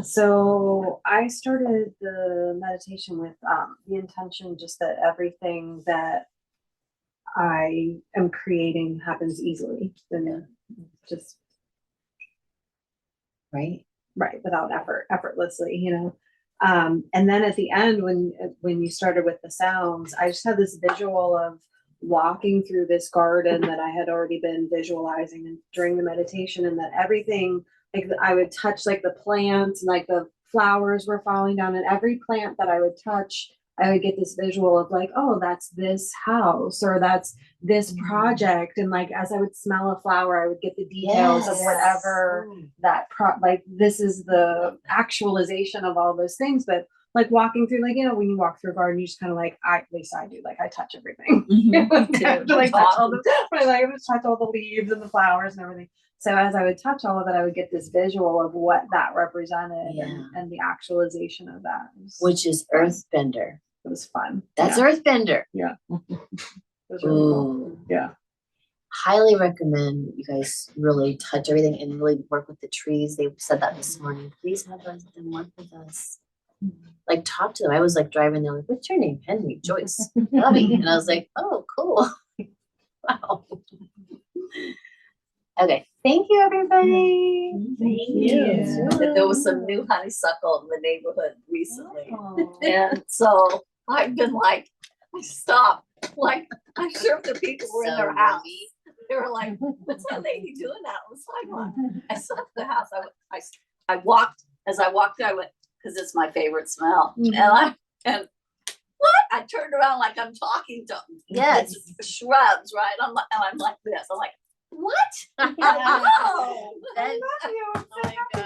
So I started the meditation with the intention just that everything that I am creating happens easily and just right, without effortlessly, and then at the end, when you started with the sounds, I just had this visual of walking through this garden that I had already been visualizing and during the meditation, and that everything, like I would touch like the plants and like the flowers were falling down, and every plant that I would touch, I would get this visual of like, oh, that's this house or that's this project. And like, as I would smell a flower, I would get the details of whatever like, this is the actualization of all those things. But like walking through, like, when you walk through a garden, you just kind of like, at least I do, like I touch everything. I touch all the leaves and the flowers and everything. So as I would touch all of it, I would get this visual of what that represented and the actualization of that. Which is Earthbender. It was fun. That's Earthbender. Yeah. It was really cool. Yeah. Highly recommend you guys really touch everything and really work with the trees. They said that this morning. Please have them work with us. Like talk to them. I was like driving there, like, what's your name? Henry, Joyce, Bobby. And I was like, oh, cool. Wow. Okay. Thank you, everybody. Thank you. There was some new honeysuckle in the neighborhood recently. And so I've been like, stop. Like, I'm sure if the people were in their house, They were like, what's that lady doing out on the sidewalk? I left the house. I walked, as I walked, I went, because it's my favorite smell. And what? I turned around like I'm talking to Yes. shrubs, right? I'm like this. I'm like, what? Yeah. Oh, That- oh my God.